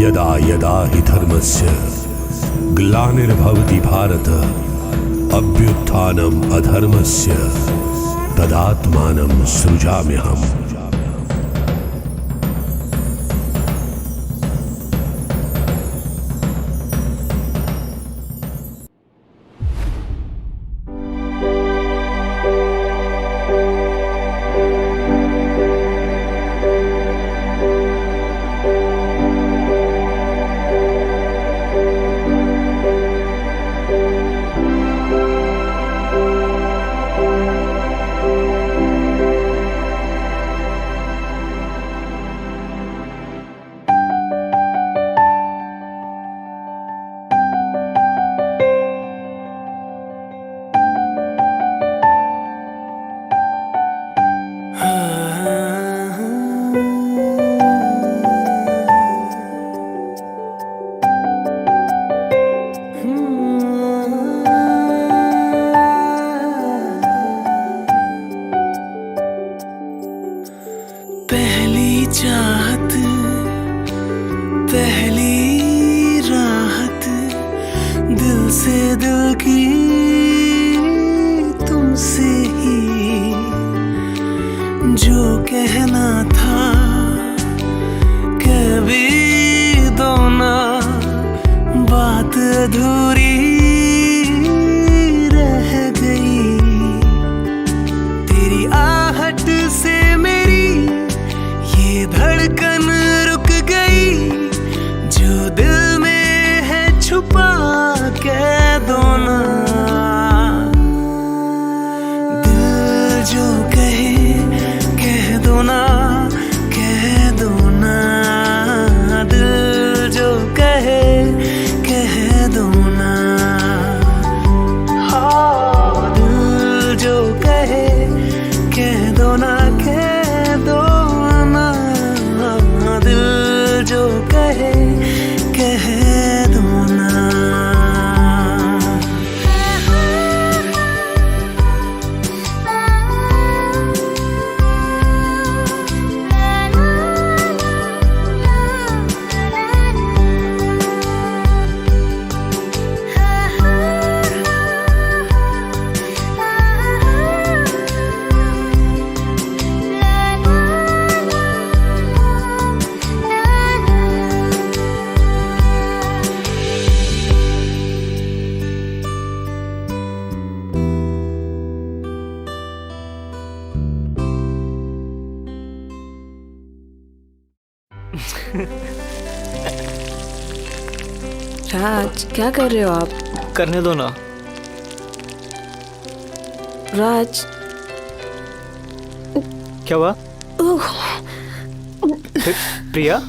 यदा यदा हि धर्मस्य ग्लानिर्भवति भारत अभ्युत्थानम् अधर्मस्य तदात्मानं सृजाम्यहम्। पहली चाहत पहली राहत दिल से दिल की तुमसे ही जो कहना था कभी दो ना बात अधूरी रह गई। तेरी आहट से मेरी ये धड़कन रुक गई, जो दिल में है छुपा कह दो ना। दिल जो कहे कह दो ना, कह दो ना। दिल जो कहे कह दो ना। हाँ, दिल जो कहे कह दो ना, कह दो ना। दिल जो कहे कह दो ना। राज, क्या कर रहे हो आप? करने दो ना। राज, क्या हुआ? प्रिया,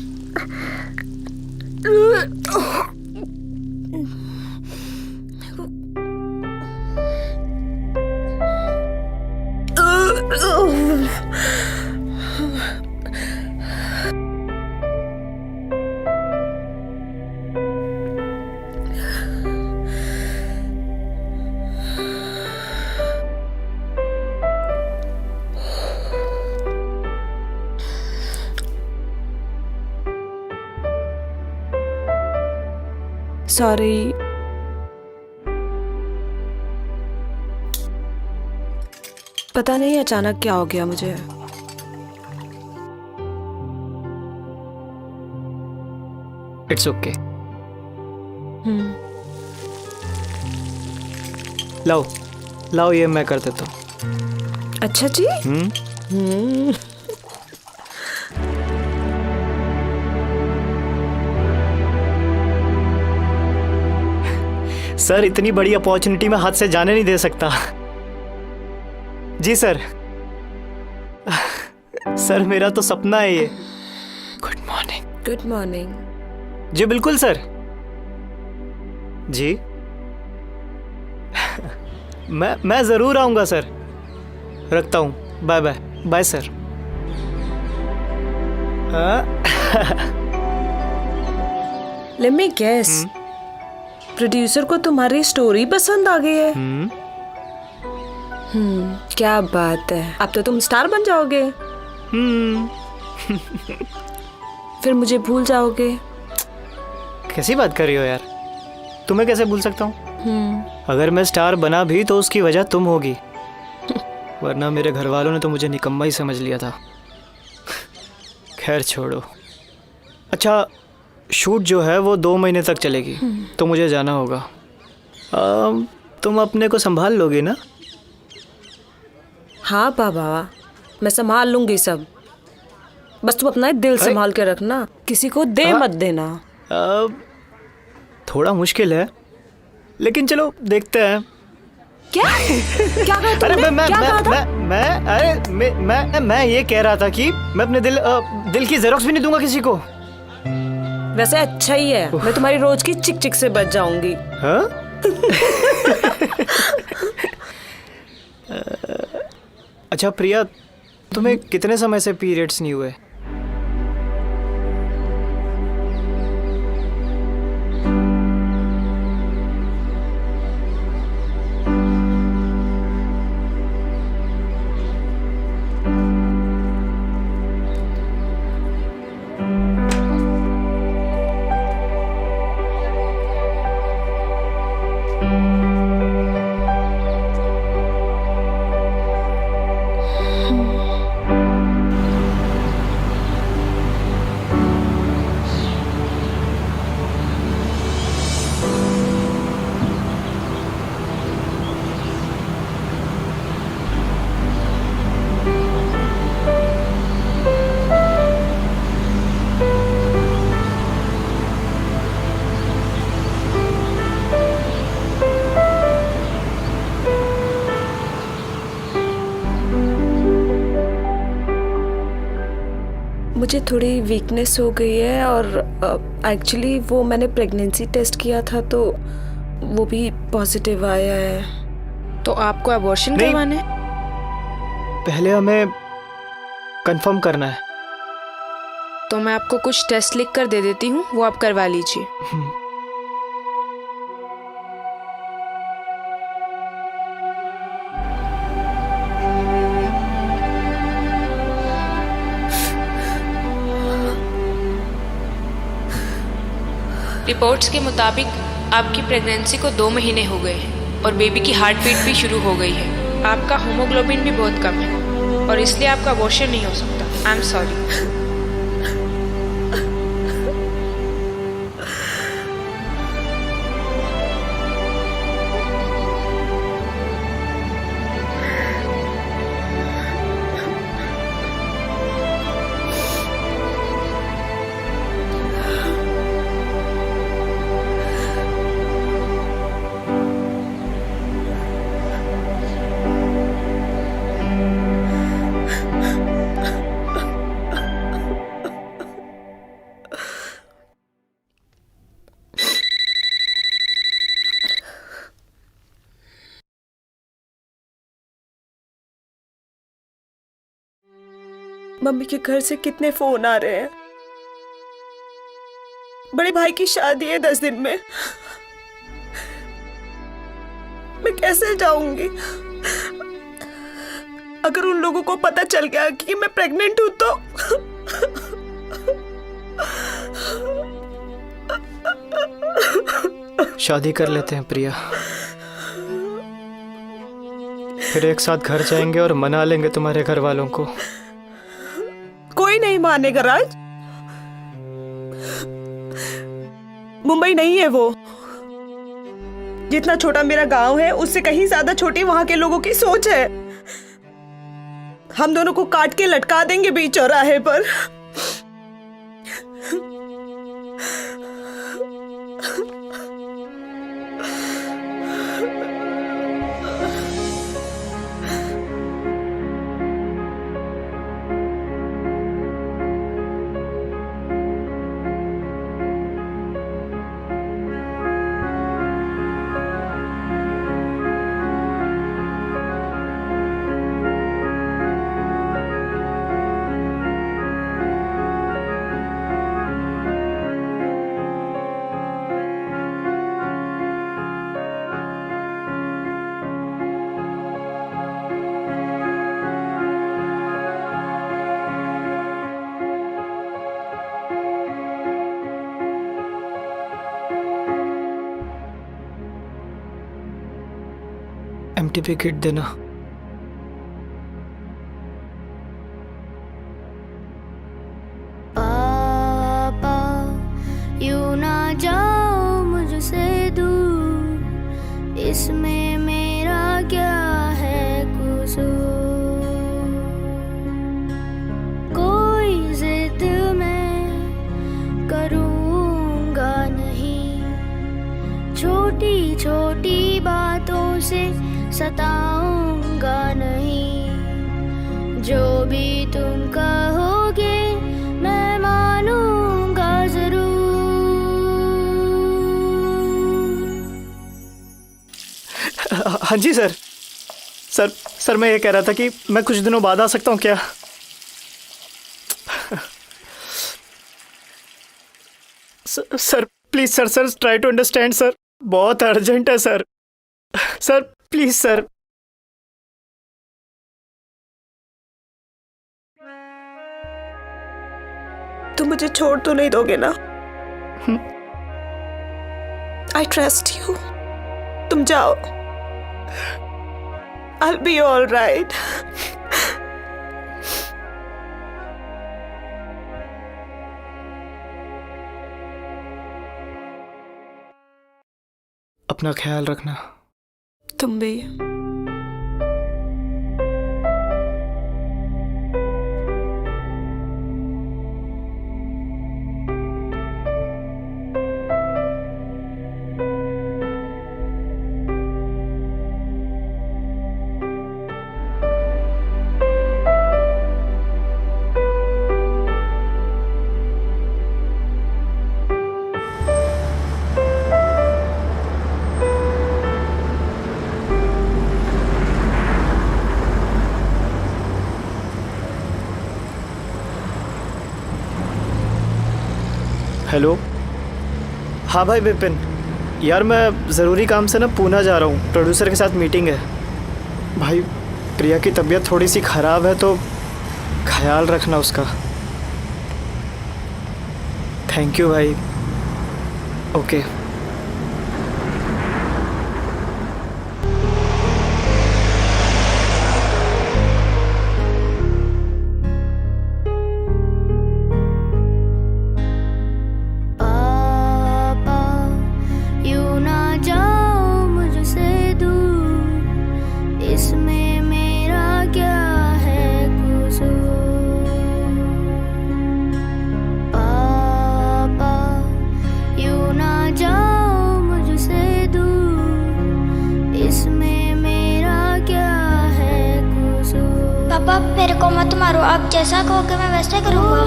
सॉरी। पता नहीं अचानक क्या हो गया मुझे। It's okay. लाओ लाओ, ये मैं कर देता हूँ। अच्छा जी। सर, इतनी बड़ी अपॉर्चुनिटी में हाथ से जाने नहीं दे सकता। जी सर। सर, मेरा तो सपना है ये। Good morning. Good morning. जी बिल्कुल सर। जी मैं जरूर आऊंगा सर। रखता हूँ। Bye bye. Bye sir. Let me guess, producer को तुम्हारी स्टोरी पसंद आ गई है। क्या बात है, अब तो तुम स्टार बन जाओगे। फिर मुझे भूल जाओगे। कैसी बात कर रही हो यार? तुम्हें कैसे भूल सकता हूँ? अगर मैं स्टार बना भी तो उसकी वजह तुम होगी, वरना मेरे घर वालों ने तो मुझे निकम्मा ही समझ लिया था। खैर छोड़ो। अच्छा, शूट जो है वो 2 महीने तक चलेगी, तो मुझे जाना होगा। तुम अपने को संभाल लोगे ना? हाँ बाबा, मैं संभाल लूंगी सब। बस तुम अपना दिल संभाल के रखना, किसी को दे मत देना। थोड़ा मुश्किल है, लेकिन चलो देखते हैं। क्या क्या कहा तुमने? क्या कहा था? मैं ये कह रहा था कि मैं अपने दिल की जेरोक्स भी नहीं दूंगा किसी को। वैसे अच्छा ही है, मैं तुम्हारी रोज की चिक चिक से बच जाऊंगी। हाँ? अच्छा प्रिया, तुम्हें कितने समय से पीरियड्स नहीं हुए? मुझे थोड़ी वीकनेस हो गई है और एक्चुअली वो मैंने प्रेगनेंसी टेस्ट किया था तो वो भी पॉजिटिव आया है। तो आपको अबॉर्शन करवाना है? पहले हमें कंफर्म करना है। तो मैं आपको कुछ टेस्ट लिख कर दे देती हूँ, वो आप करवा लीजिए। रिपोर्ट्स के मुताबिक आपकी प्रेगनेंसी को 2 महीने हो गए हैं और बेबी की हार्ट बीट भी शुरू हो गई है। आपका होमोग्लोबिन भी बहुत कम है और इसलिए आपका अबॉर्शन नहीं हो सकता। I am sorry. मम्मी के घर से कितने फोन आ रहे हैं। बड़े भाई की शादी है 10 दिन में, मैं कैसे जाऊंगी? अगर उन लोगों को पता चल गया कि मैं प्रेग्नेंट हूं तो शादी कर लेते हैं प्रिया, फिर एक साथ घर जाएंगे और मना लेंगे तुम्हारे घर वालों को। कोई नहीं मानेगा राज। मुंबई नहीं है वो। जितना छोटा मेरा गांव है उससे कहीं ज्यादा छोटी वहां के लोगों की सोच है। हम दोनों को काट के लटका देंगे बीच चौराहे पर। एमटीपी किट देना। पापा यूं ना जाओ मुझसे दूर, इसमें मेरा क्या है कसूर। कोई जिद मैं करूँगा नहीं, छोटी छोटी बातों से सताऊंगा नहीं। जो भी तुम कहोगे मैं मानूंगा जरूर। हाँ जी सर। सर मैं ये कह रहा था कि मैं कुछ दिनों बाद आ सकता हूँ क्या? Sir please sir try to understand sir, बहुत अर्जेंट है सर। Sir please sir. तुम मुझे छोड़ तो नहीं दोगे ना? I trust you. तुम जाओ। I'll be all right. अपना ख्याल रखना। तुम भी। हेलो। हाँ भाई विपिन, यार मैं ज़रूरी काम से ना पूना जा रहा हूँ, प्रोड्यूसर के साथ मीटिंग है। भाई प्रिया की तबीयत थोड़ी सी ख़राब है तो ख्याल रखना उसका। थैंक यू भाई। ओके। पापा मेरे को मत मारो, आप जैसा कहोगे मैं वैसे करूँगा।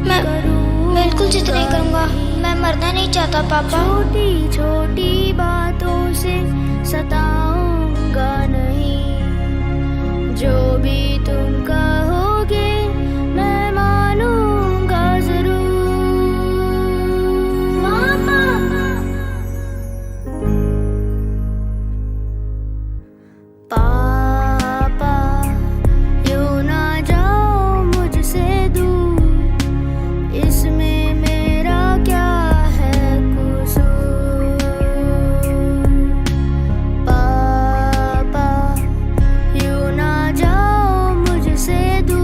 मैं बिल्कुल जिद नहीं करूँगा, मैं मरना नहीं चाहता पापा। छोटी छोटी बातों से सताऊंगा नहीं, जो भी तुम कहोगे मैं मानूंगा जरूर। मामा पापा यूं ना जाओ मुझसे दूर, इसमें मेरा क्या है कसूर। पापा यूं ना जाओ मुझसे दूर,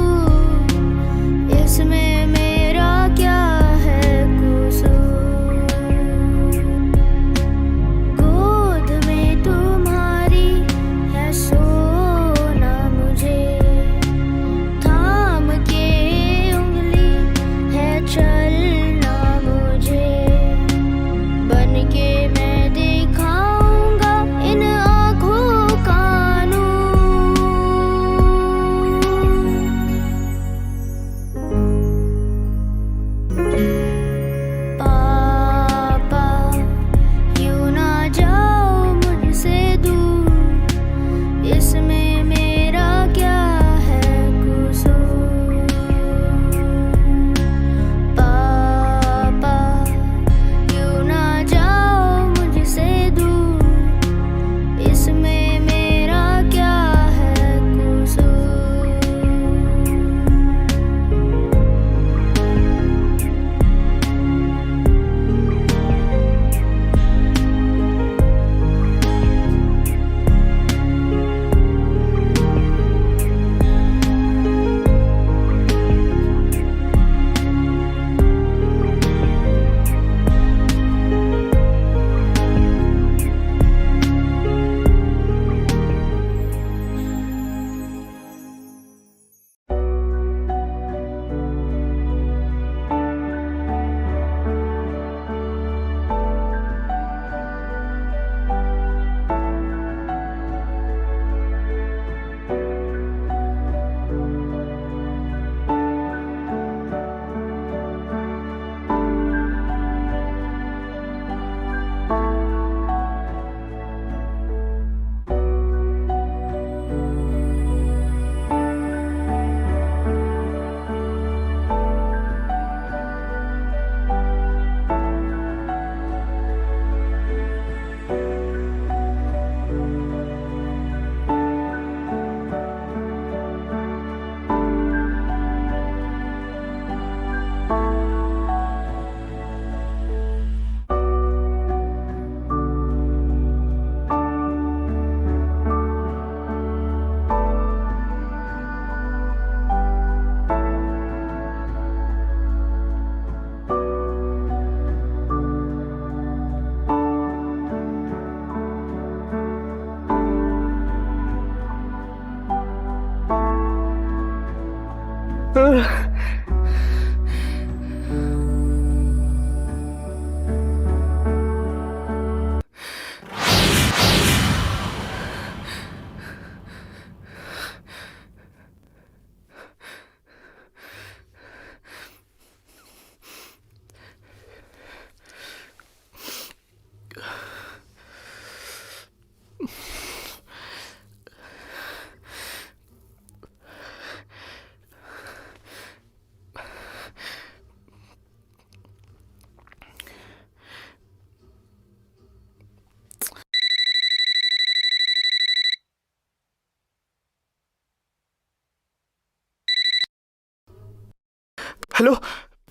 हेलो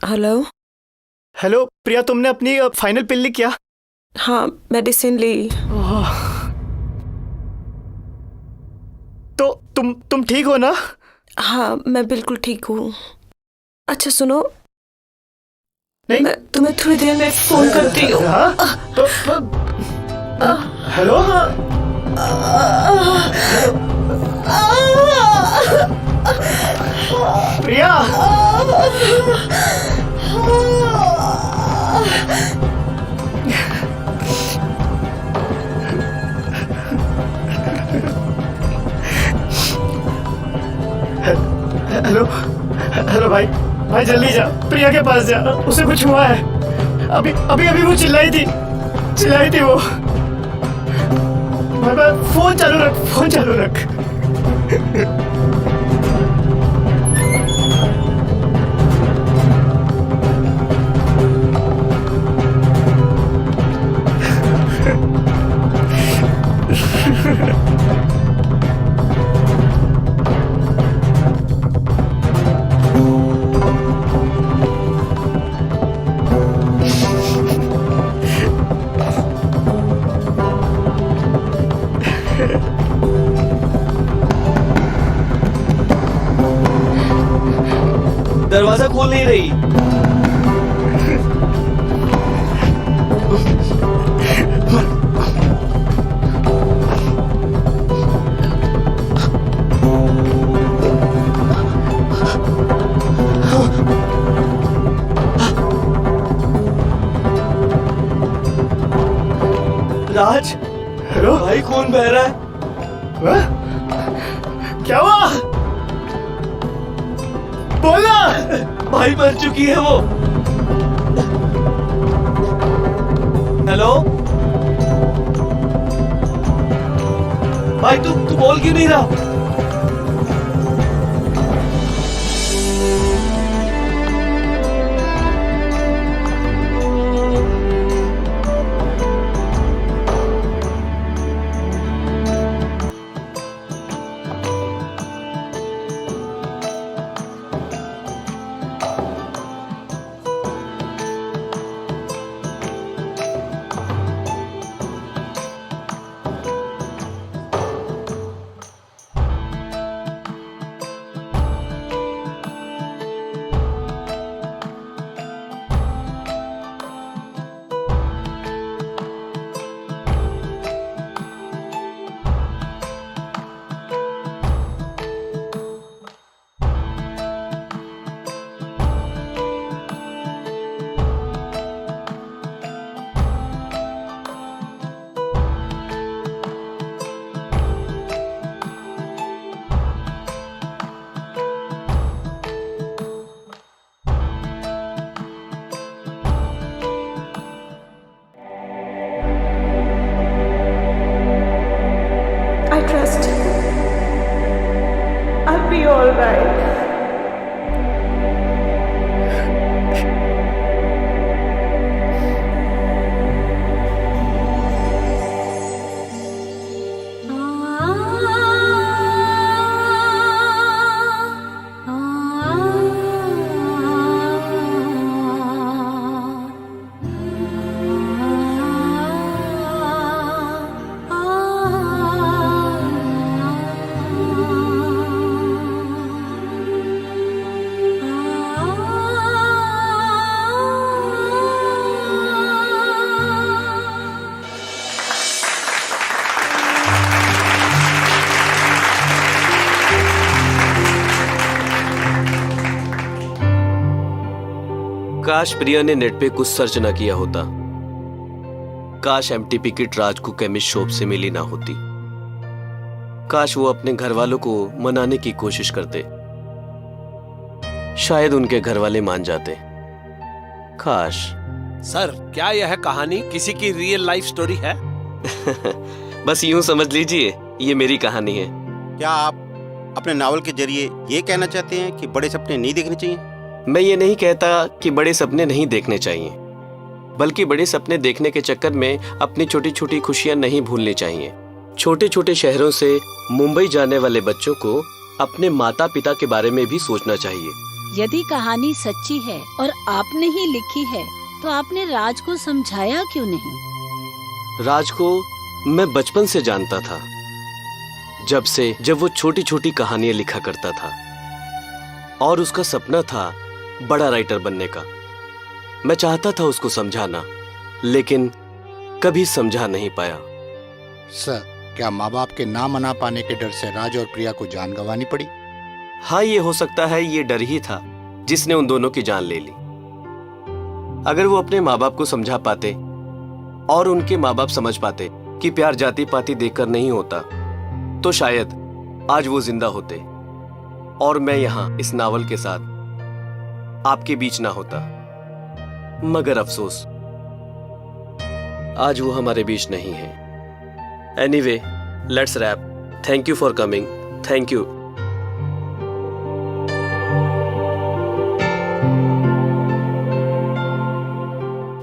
हेलो। हेलो प्रिया, तुमने अपनी फाइनल पिल ली क्या? हाँ, मेडिसिन ली। तो तुम ठीक हो ना? हाँ, मैं बिल्कुल ठीक हूँ। अच्छा सुनो, नहीं, मैं तुम्हें थोड़ी देर में फोन करती हूँ। हेलो। प्रिया। हेलो हेलो भाई, भाई जल्दी जा, प्रिया के पास जा, उसे कुछ हुआ है। अभी अभी अभी वो चिल्लाई थी वो। भाई फोन चालू रख। दरवाजा खोल नहीं रही। राज, हेलो भाई खून बह रहा है। क्या हुआ? बोला। भाई मर चुकी है वो। हेलो भाई, तू बोल क्यों नहीं रहा? I trust you. I'll be all right. काश प्रिया ने नेट पे कुछ सर्च ना किया होता। काश एमटीपी किट राज को केमिस्ट शॉप से मिली ना होती। काश वो अपने घर वालों को मनाने की कोशिश करते। शायद उनके घर वाले मान जाते। काश। सर, क्या यह कहानी किसी की रियल लाइफ स्टोरी है? बस यूं समझ लीजिए, ये मेरी कहानी है। क्या आप अपने नावल के जरिए ये कहना चाहते हैं कि बड़े सपने नहीं देखने चाहिए? मैं ये नहीं कहता कि बड़े सपने नहीं देखने चाहिए, बल्कि बड़े सपने देखने के चक्कर में अपनी छोटी छोटी खुशियां नहीं भूलनी चाहिए। छोटे छोटे शहरों से मुंबई जाने वाले बच्चों को अपने माता पिता के बारे में भी सोचना चाहिए। यदि कहानी सच्ची है और आपने ही लिखी है तो आपने राज को समझाया क्यों नहीं? राज को मैं बचपन से जानता था, जब वो छोटी छोटी कहानियां लिखा करता था और उसका सपना था बड़ा राइटर बनने का। मैं चाहता था उसको समझाना, लेकिन कभी समझा नहीं पाया। सर, क्या माँ बाप के ना मना पाने के डर से राज और प्रिया को जान गंवानी पड़ी? हाँ, ये हो सकता है ये डर ही था जिसने उन दोनों की जान ले ली। अगर वो अपने माँ बाप को समझा पाते और उनके माँ बाप समझ पाते कि प्यार जाति पाति देखकर नहीं होता, तो शायद आज वो जिंदा होते और मैं यहाँ इस नावल के साथ आपके बीच ना होता। मगर अफसोस, आज वो हमारे बीच नहीं है। Anyway, let's wrap. Thank you for coming. Thank you.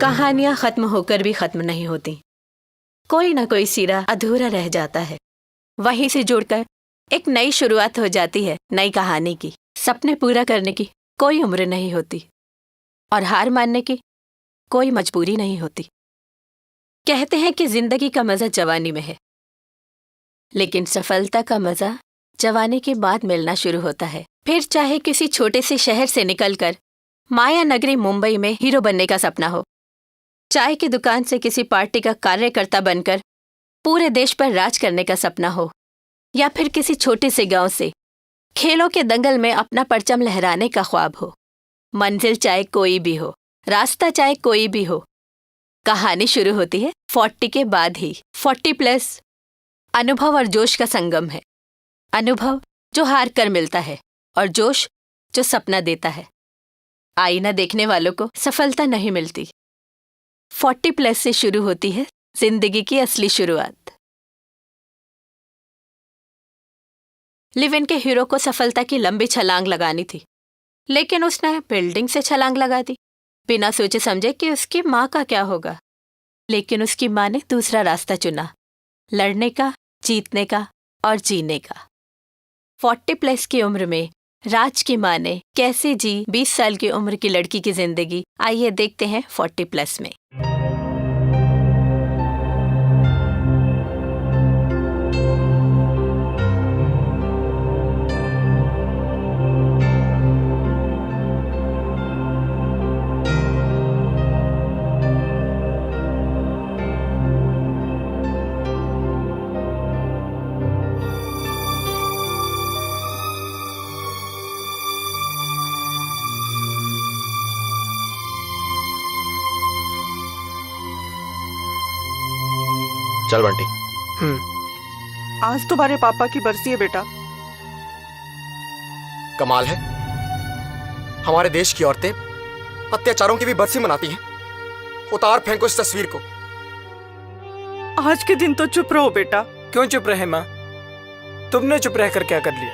कहानियां खत्म होकर भी खत्म नहीं होती। कोई ना कोई सिरा अधूरा रह जाता है, वहीं से जुड़कर एक नई शुरुआत हो जाती है नई कहानी की। सपने पूरा करने की कोई उम्र नहीं होती और हार मानने की कोई मजबूरी नहीं होती। कहते हैं कि जिंदगी का मजा जवानी में है, लेकिन सफलता का मजा जवानी के बाद मिलना शुरू होता है। फिर चाहे किसी छोटे से शहर से निकलकर माया नगरी मुंबई में हीरो बनने का सपना हो, चाय की दुकान से किसी पार्टी का कार्यकर्ता बनकर पूरे देश पर राज करने का सपना हो, या फिर किसी छोटे से गांव से खेलों के दंगल में अपना परचम लहराने का ख्वाब हो। मंजिल चाहे कोई भी हो, रास्ता चाहे कोई भी हो, कहानी शुरू होती है 40 के बाद ही। 40+ अनुभव और जोश का संगम है। अनुभव जो हार कर मिलता है और जोश जो सपना देता है। आईना देखने वालों को सफलता नहीं मिलती। 40+ से शुरू होती है जिंदगी की असली शुरुआत। लिव इन के हीरो को सफलता की लंबी छलांग लगानी थी, लेकिन उसने बिल्डिंग से छलांग लगा दी, बिना सोचे समझे कि उसकी माँ का क्या होगा। लेकिन उसकी माँ ने दूसरा रास्ता चुना, लड़ने का, जीतने का और जीने का। 40+ की उम्र में राज की माँ ने कैसे जी 20 साल की उम्र की लड़की की जिंदगी। आइए देखते हैं 40+ में। चल बंटी। आज तुम्हारे पापा की बरसी है बेटा। कमाल है, हमारे देश की औरतें अत्याचारों की भी बरसी मनाती हैं। उतार फेंको इस तस्वीर को। आज के दिन तो चुप रहो बेटा। क्यों चुप रहे माँ? तुमने चुप रहकर क्या कर लिया?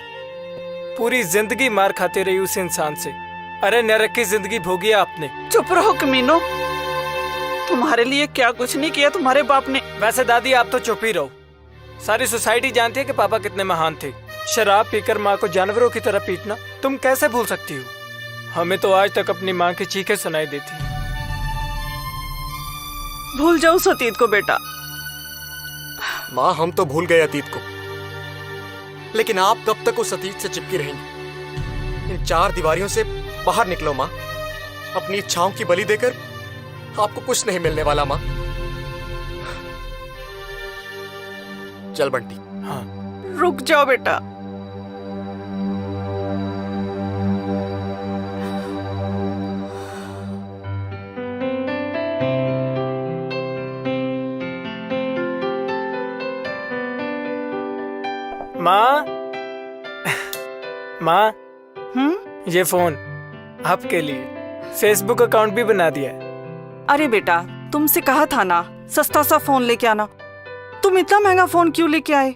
पूरी जिंदगी मार खाते रही उस इंसान से। अरे नरक की जिंदगी भोगी आपने। चुप रहो कमीनो, तुम्हारे लिए क्या कुछ नहीं किया तुम्हारे बाप ने। वैसे दादी आप तो चुप ही रहो। सारी सोसाइटी जानती है कि पापा कितने महान थे। शराब पीकर माँ को जानवरों की तरह पीटना तुम कैसे भूल सकती हो? हमें तो आज तक अपनी माँ की चीखें सुनाई देती हैं। भूल जाओ उस अतीत को बेटा। माँ, हम तो भूल गए अतीत को, लेकिन आप कब तक उस अतीत से चिपकी रहेंगी? इन 4 दीवारियों से बाहर निकलो माँ। अपनी इच्छाओं की बलि देकर आपको कुछ नहीं मिलने वाला माँ। चल बंटी। हाँ, रुक जाओ बेटा। माँ, माँ, ये फोन आपके लिए। फेसबुक अकाउंट भी बना दिया है। अरे बेटा, तुमसे कहा था ना सस्ता सा फोन लेके आना। तुम इतना महंगा फोन क्यों लेके आए?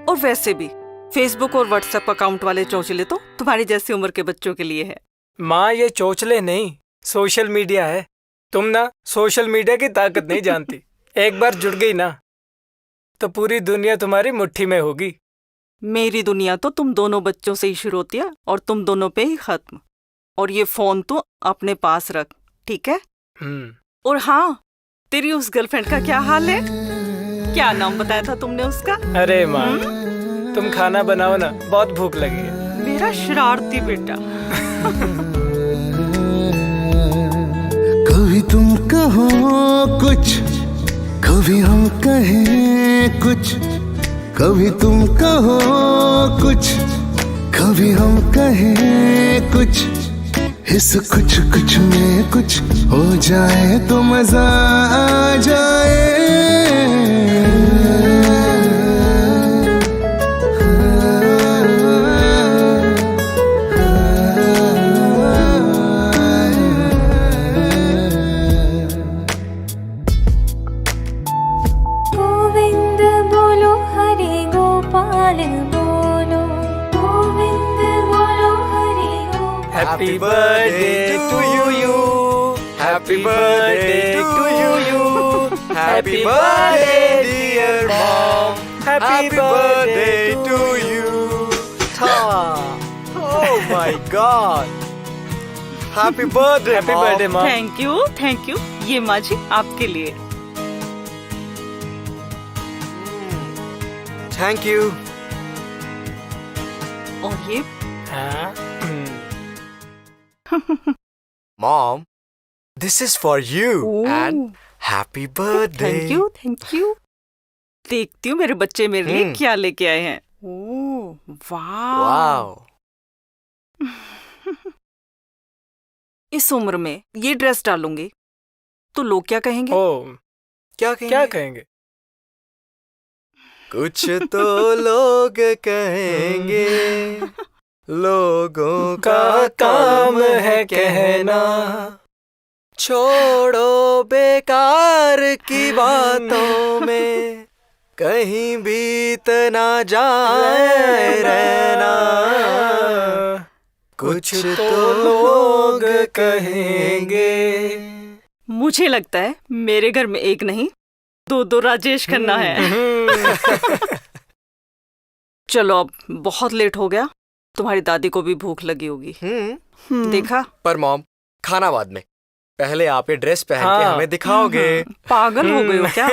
और वैसे भी फेसबुक और व्हाट्सएप अकाउंट वाले चौचले तो तुम्हारी जैसी उम्र के बच्चों के लिए है। माँ, ये चौचले नहीं, सोशल मीडिया है। तुम ना सोशल मीडिया की ताकत नहीं जानती। एक बार जुड़ गई ना तो पूरी दुनिया तुम्हारी मुट्ठी में होगी। मेरी दुनिया तो तुम दोनों बच्चों से ही शुरू होती है और तुम दोनों पे ही खत्म। और ये फोन तो अपने पास रख, ठीक है? और हाँ, तेरी उस गर्लफ्रेंड का क्या हाल है? क्या नाम बताया था तुमने उसका? अरे माँ, तुम खाना बनाओ ना, बहुत भूख लगी है। मेरा शरारती बेटा। कभी तुम कहो कुछ, कभी हम कहें कुछ, कभी तुम कहो कुछ, कभी हम कहें कुछ, इस कुछ कुछ में कुछ हो जाए तो मजा आ जाए। गोविंद बोलो हरे गोपाल बोलो, गोविंद बोलो हरे गोपाल। Happy birthday to you, happy birthday to you, happy birthday dear mom, happy birthday to you. Oh my god, happy birthday mom. Thank you. ये माँ जी आपके लिए। Thank you. और ये mom, this is for you and happy birthday. Thank you. देखती हूँ मेरे बच्चे मेरे लिए क्या लेके आए हैं। ओह वाह। इस उम्र में ये ड्रेस डालूंगी तो लोग क्या कहेंगे? क्या कहेंगे? कुछ तो लोग कहेंगे, लोगों का काम है कहना, छोड़ो बेकार की बातों में, कहीं बीत ना जाए रहना, कुछ तो लोग कहेंगे। मुझे लगता है मेरे घर में एक नहीं दो राजेश खन्ना है। चलो अब बहुत लेट हो गया, तुम्हारी दादी को भी भूख लगी होगी। देखा? पर मॉम, खाना बाद में, पहले आप ये ड्रेस पहन के हमें दिखाओगे। पागल हो गए हो क्या?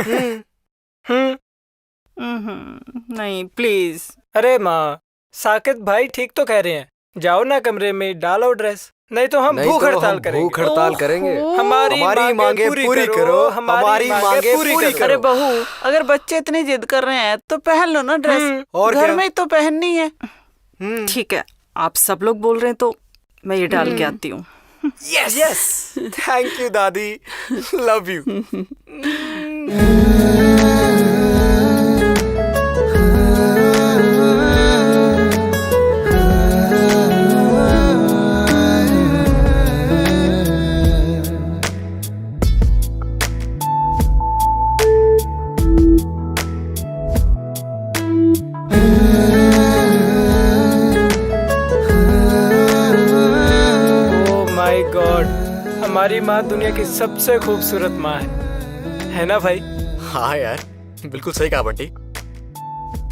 नहीं प्लीज। अरे माँ, साकिब भाई ठीक तो कह रहे हैं, जाओ ना कमरे में, डालो ड्रेस, नहीं तो हम भूख हड़ताल करेंगे। भूख हड़ताल करेंगे। हमारी मांगे पूरी करो, हमारी मांगे पूरी करो। अरे बहू, अगर बच्चे इतनी जिद कर रहे हैं तो पहन लो ना ड्रेस, और घर क्या? में ही तो पहननी है। ठीक है, आप सब लोग बोल रहे हैं तो मैं ये डाल के आती हूँ। यस, थैंक यू दादी, लव यू। हमारी माँ दुनिया की सबसे खूबसूरत माँ है ना भाई? हाँ यार, बिल्कुल सही कहा बंटी।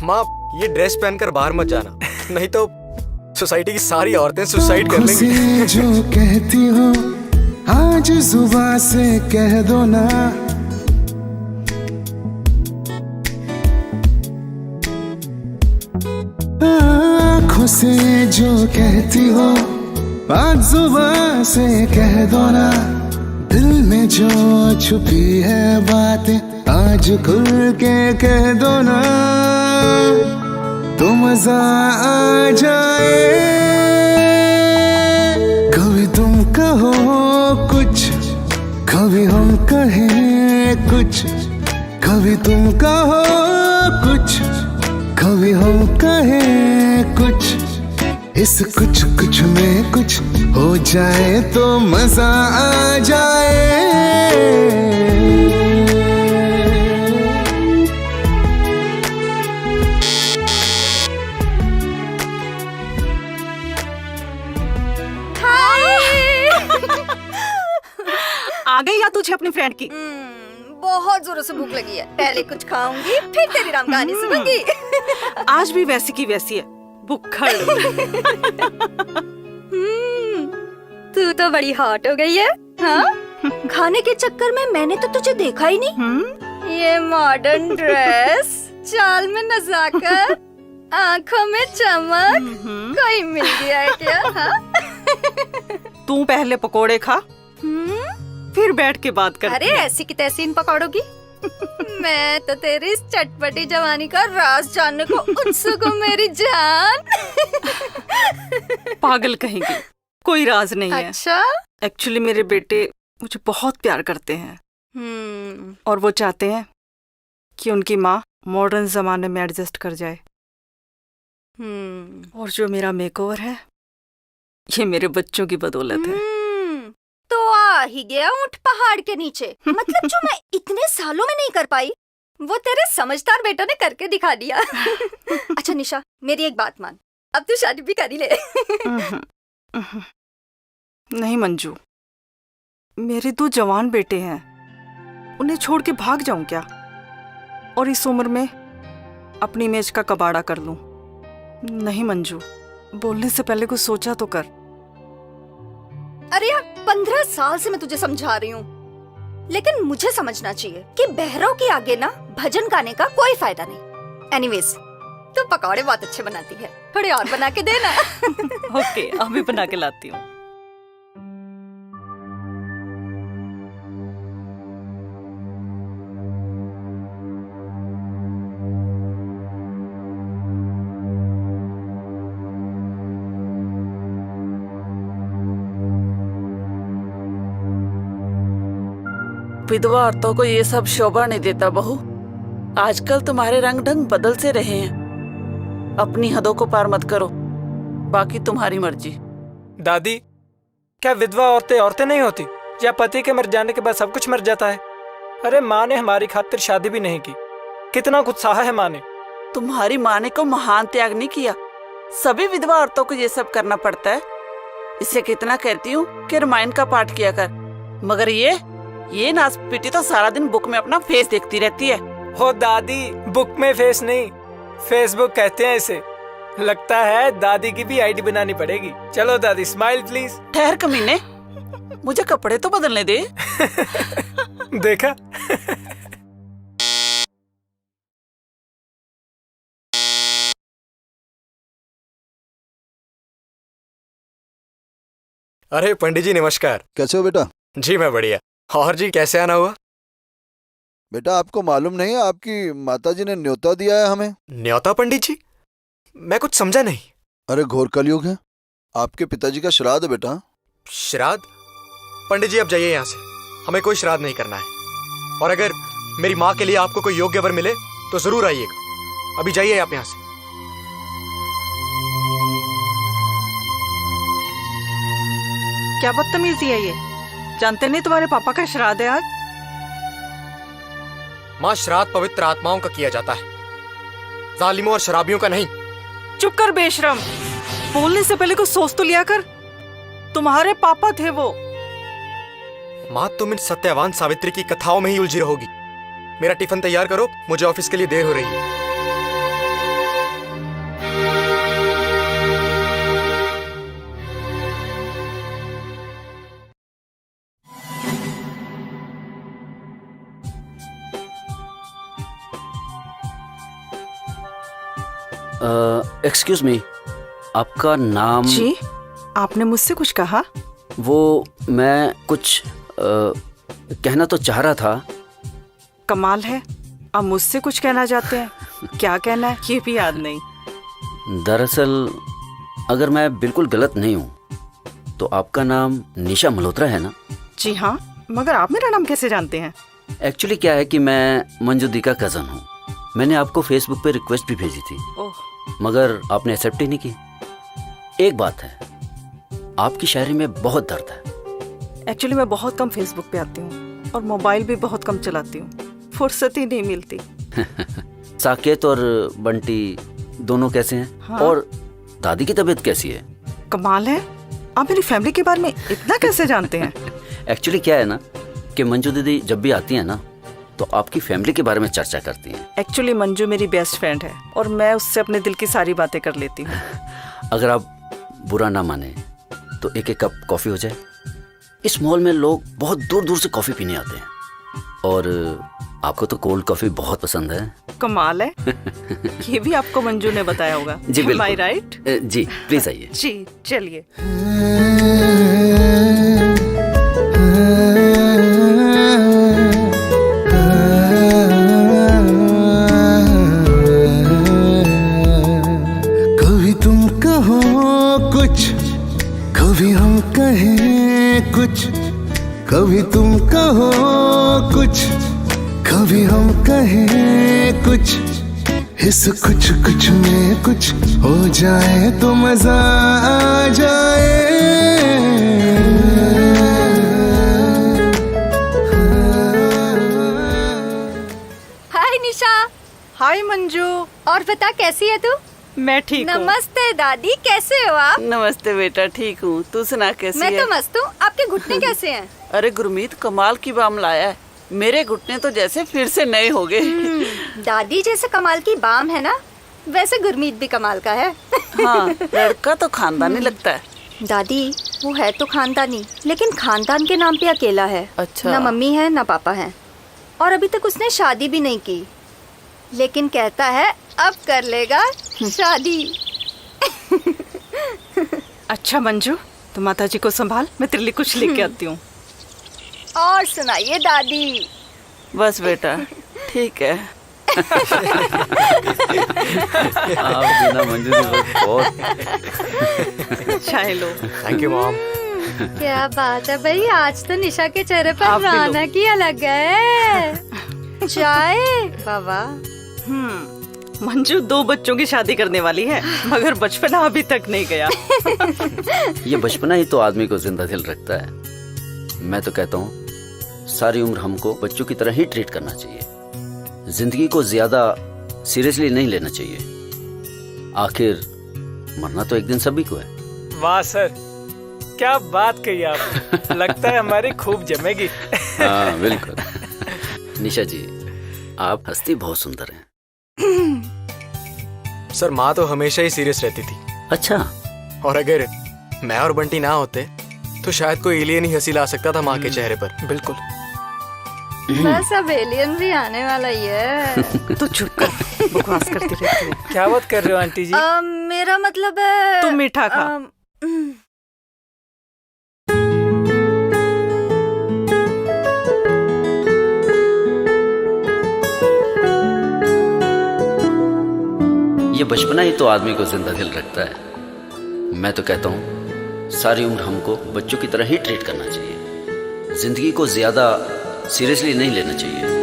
माँ, ये ड्रेस पहनकर बाहर मत जाना, नहीं तो सोसाइटी की सारी औरतें सुसाइड कर लेंगी। जो कहती हो आज जुबां से कह दो ना, आँखों से जो कहती हो आज जुबां से कह दो ना, दिल में जो छुपी है बातें आज खुल के कह दो ना, तो मजा आ जाए। कभी तुम कहो कुछ, कभी हम कहें कुछ, कभी तुम कहो कुछ, कभी हम कहें कुछ, इस कुछ कुछ में कुछ हो जाए तो मजा आ जाए। आ गई या तुझे अपनी फ्रेंड की? बहुत जोरों से भूख लगी है, पहले कुछ खाऊंगी फिर तेरी राम कहानी सुनूंगी। आज भी वैसी की वैसी है, भुक्खड़। तू तो बड़ी हॉट हो गई है। हाँ? खाने के चक्कर में मैंने तो तुझे देखा ही नहीं। ये मॉडर्न ड्रेस, चाल में नजाकत, आंखों में चमक, कोई मिल गया है क्या? हाँ? तू पहले पकोड़े खा, फिर बैठ के बात कर। अरे ऐसी की तैसी इन पकौड़ों की। मैं तो तेरी इस चटपटी जवानी का राज जानने को उत्सुक हूँ मेरी जान। पागल कहेंगी, कोई राज नहीं है। अच्छा? एक्चुअली मेरे बेटे मुझे बहुत प्यार करते हैं और वो चाहते हैं कि उनकी माँ मॉडर्न जमाने में एडजस्ट कर जाए। और जो मेरा मेकओवर है ये मेरे बच्चों की बदौलत है। तो आ ही गया ऊंट पहाड़ के नीचे। मतलब जो मैं इतने सालों में नहीं कर पाई वो तेरे समझदार बेटों ने करके दिखा दिया। अच्छा निशा, मेरी एक बात मान, अब तू शादी भी कर ही ले। नहीं मंजू, मेरे 2 जवान बेटे हैं, उन्हें छोड़ के भाग जाऊं क्या? और इस उम्र में अपनी इमेज का कबाड़ा कर लूं? नहीं मंजू, बोलने से पहले कुछ सोचा तो कर। अरे यार 15 साल से मैं तुझे समझा रही हूँ, लेकिन मुझे समझना चाहिए कि बहरों के आगे ना भजन गाने का कोई फायदा नहीं। एनीवेज, तू पकौड़े बहुत अच्छे बनाती है, थोड़े और बना के देना। ओके, अभी बना के लाती हूँ। विधवा औरतों को ये सब शोभा नहीं देता बहू। आजकल तुम्हारे रंग ढंग बदल से रहे हैं। अपनी हदों को पार मत करो, बाकी तुम्हारी मर्जी। दादी, क्या विधवा औरतें औरतें नहीं होती? या पति के मर जाने के बाद सब कुछ मर जाता है? अरे माँ ने हमारी खातिर शादी भी नहीं की, कितना कुछ सहा है माँ ने। तुम्हारी माँ ने को महान त्याग नहीं किया, सभी विधवा औरतों को ये सब करना पड़ता है। इसे कितना कहती हूँ कि रामायण का पाठ किया कर, मगर ये नाच पीटी तो सारा दिन बुक में अपना फेस देखती रहती है। हो दादी, बुक में फेस नहीं, फेसबुक कहते हैं इसे। लगता है दादी की भी आईडी बनानी पड़ेगी। चलो दादी, स्माइल प्लीज। ठहर कमीने, मुझे कपड़े तो बदलने दे। देखा? अरे पंडित जी नमस्कार। कैसे हो बेटा? जी मैं बढ़िया। और जी कैसे आना हुआ? बेटा आपको मालूम नहीं है, आपकी माताजी ने न्योता दिया है हमें। न्योता पंडित जी? मैं कुछ समझा नहीं। अरे घोर कलयुग है, आपके पिताजी का श्राद्ध है बेटा। श्राद्ध? पंडित जी अब जाइए यहाँ से, हमें कोई श्राद्ध नहीं करना है। और अगर मेरी माँ के लिए आपको कोई योग्य वर मिले तो जरूर आइएगा। अभी जाइए आप यहाँ से। क्या बदतमीजी है ये? जानते नहीं तुम्हारे पापा का श्राद्ध है आज? माँ, श्राद्ध पवित्र आत्माओं का किया जाता है, जालिमों और शराबियों का नहीं। चुप कर बेशरम, बोलने से पहले कुछ सोच तो लिया कर। तुम्हारे पापा थे वो। माँ, तुम इन सत्यवान सावित्री की कथाओं में ही उलझी रहोगी। मेरा टिफिन तैयार करो, मुझे ऑफिस के लिए देर हो रही है। एक्सक्यूज मी, आपका नाम? जी, आपने मुझसे कुछ कहा? वो मैं कुछ कहना तो चाह रहा था। कमाल है, अब मुझसे कुछ कहना चाहते हैं। क्या कहना है ये भी याद नहीं। दरअसल अगर मैं बिल्कुल गलत नहीं हूँ तो आपका नाम निशा मल्होत्रा है ना? जी हाँ, मगर आप मेरा नाम कैसे जानते हैं? एक्चुअली क्या है कि मैं मंजू दी का कजन हूँ। मैंने आपको फेसबुक पे रिक्वेस्ट भी भेजी थी, मगर आपने एक्सेप्ट ही नहीं की। एक बात है, आपकी शायरी में बहुत दर्द है। एक्चुअली मैं बहुत कम फेसबुक पे आती हूँ और मोबाइल भी बहुत कम चलाती हूँ, फुर्सत ही नहीं मिलती। साकेत और बंटी दोनों कैसे हैं? हाँ। और दादी की तबीयत कैसी है? कमाल है, आप मेरी फैमिली के बारे में इतना कैसे जानते हैं? एक्चुअली क्या है ना कि मंजू दीदी जब भी आती है ना तो आपकी फैमिली के बारे में चर्चा करती हैं। एक्चुअली मंजू मेरी बेस्ट फ्रेंड है और मैं उससे अपने दिल की सारी बातें कर लेती हूँ। अगर आप बुरा ना माने तो एक कप कॉफी हो जाए। इस मॉल में लोग बहुत दूर दूर से कॉफी पीने आते हैं और आपको तो कोल्ड कॉफी बहुत पसंद है। कमाल है। ये भी आपको मंजू ने बताया होगा। जी बिल्कुल। Am I right? जी प्लीज आइए। जी चलिए। कभी तुम कहो कुछ, कभी हम कहें कुछ, कभी तुम कहो कुछ, कभी हम कहें कुछ, इस कुछ कुछ में कुछ हो जाए तो मजा आ जाए। हाय निशा। हाय मंजू। और बता कैसी है तू? मैं ठीक हूँ। नमस्ते दादी, कैसे हो आप? नमस्ते बेटा, ठीक हूँ। तू सुना कैसी है? मैं तो मस्त हूँ। आपके घुटने कैसे हैं? अरे गुरमीत कमाल की बाम लाया है। मेरे घुटने तो जैसे फिर से नए हो गए। दादी जैसे कमाल की बाम है ना, वैसे गुरमीत भी कमाल का है। हाँ, लड़का तो खानदानी लगता है। दादी वो है तो खानदानी, लेकिन खानदान के नाम पे अकेला है। अच्छा। ना मम्मी है ना पापा है, और अभी तक उसने शादी भी नहीं की, लेकिन कहता है अब कर लेगा शादी। अच्छा मंजू, तो माता जी को संभाल, मैं तेरे लिए कुछ लेके आती हूँ। और सुनाइए दादी। बस बेटा ठीक है। आप बिना मंजू जी बहुत। चाय लो। Thank you mom. क्या बात है भाई, आज तो निशा के चेहरे पर आप भी लो। रौनक ही अलग है। चाय बाबा। मंजू 2 बच्चों की शादी करने वाली है, मगर बचपना अभी तक नहीं गया। ये बचपना ही तो आदमी को जिंदा दिल रखता है। मैं तो कहता हूँ सारी उम्र हमको बच्चों की तरह ही ट्रीट करना चाहिए। जिंदगी को ज्यादा सीरियसली नहीं लेना चाहिए। आखिर मरना तो एक दिन सभी को है। वाह सर, क्या बात कही आप। लगता है हमारी खूब जमेगी। हाँ बिल्कुल। निशा जी, आप हंसती बहुत सुंदर हैं। सर माँ तो हमेशा ही सीरियस रहती थी। अच्छा। और अगर मैं और बंटी ना होते तो शायद कोई एलियन ही हंसी ला सकता था माँ के चेहरे पर। बिल्कुल। बस अब एलियन भी आने वाला ही है। तू चुप कर, बकवास करती रहती है। क्या बात कर रहे हो आंटी जी? मेरा मतलब है तुम मीठा खा। ये बचपना ही तो आदमी को जिंदा दिल रखता है। मैं तो कहता हूँ सारी उम्र हमको बच्चों की तरह ही ट्रीट करना चाहिए। जिंदगी को ज्यादा सीरियसली नहीं लेना चाहिए।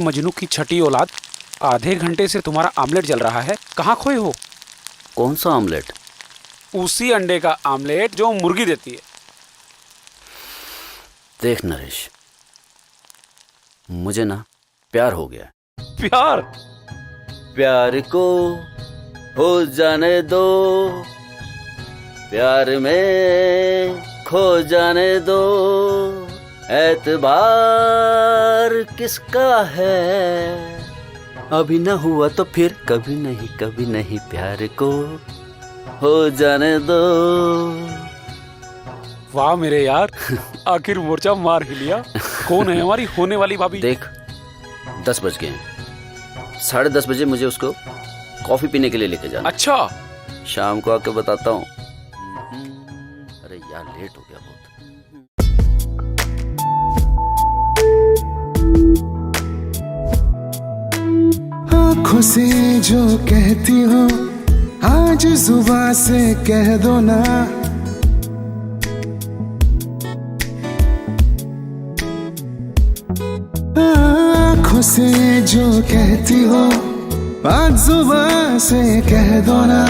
मजनू की छठी औलाद, आधे घंटे से तुम्हारा आमलेट जल रहा है, कहाँ खोए हो? कौन सा आमलेट? उसी अंडे का आमलेट जो मुर्गी देती है। देख नरेश, मुझे ना प्यार हो गया। प्यार? प्यार को हो जाने दो, प्यार में खो जाने दो, एतबार किसका है, अभी न हुआ तो फिर कभी नहीं प्यार को हो जाने दो। वाह मेरे यार, आखिर मोर्चा मार ही लिया। कौन है हमारी होने वाली भाभी? देख 10 बज गए हैं, 10:30 बजे मुझे उसको कॉफी पीने के लिए लेके जाना। अच्छा, शाम को आके बताता हूँ। अरे यार लेट हो गया बहुत। आँखों से जो कहती हो आज जुबां से कह दो ना, आँखों से जो कहती हो आज जुबां से कह दो ना,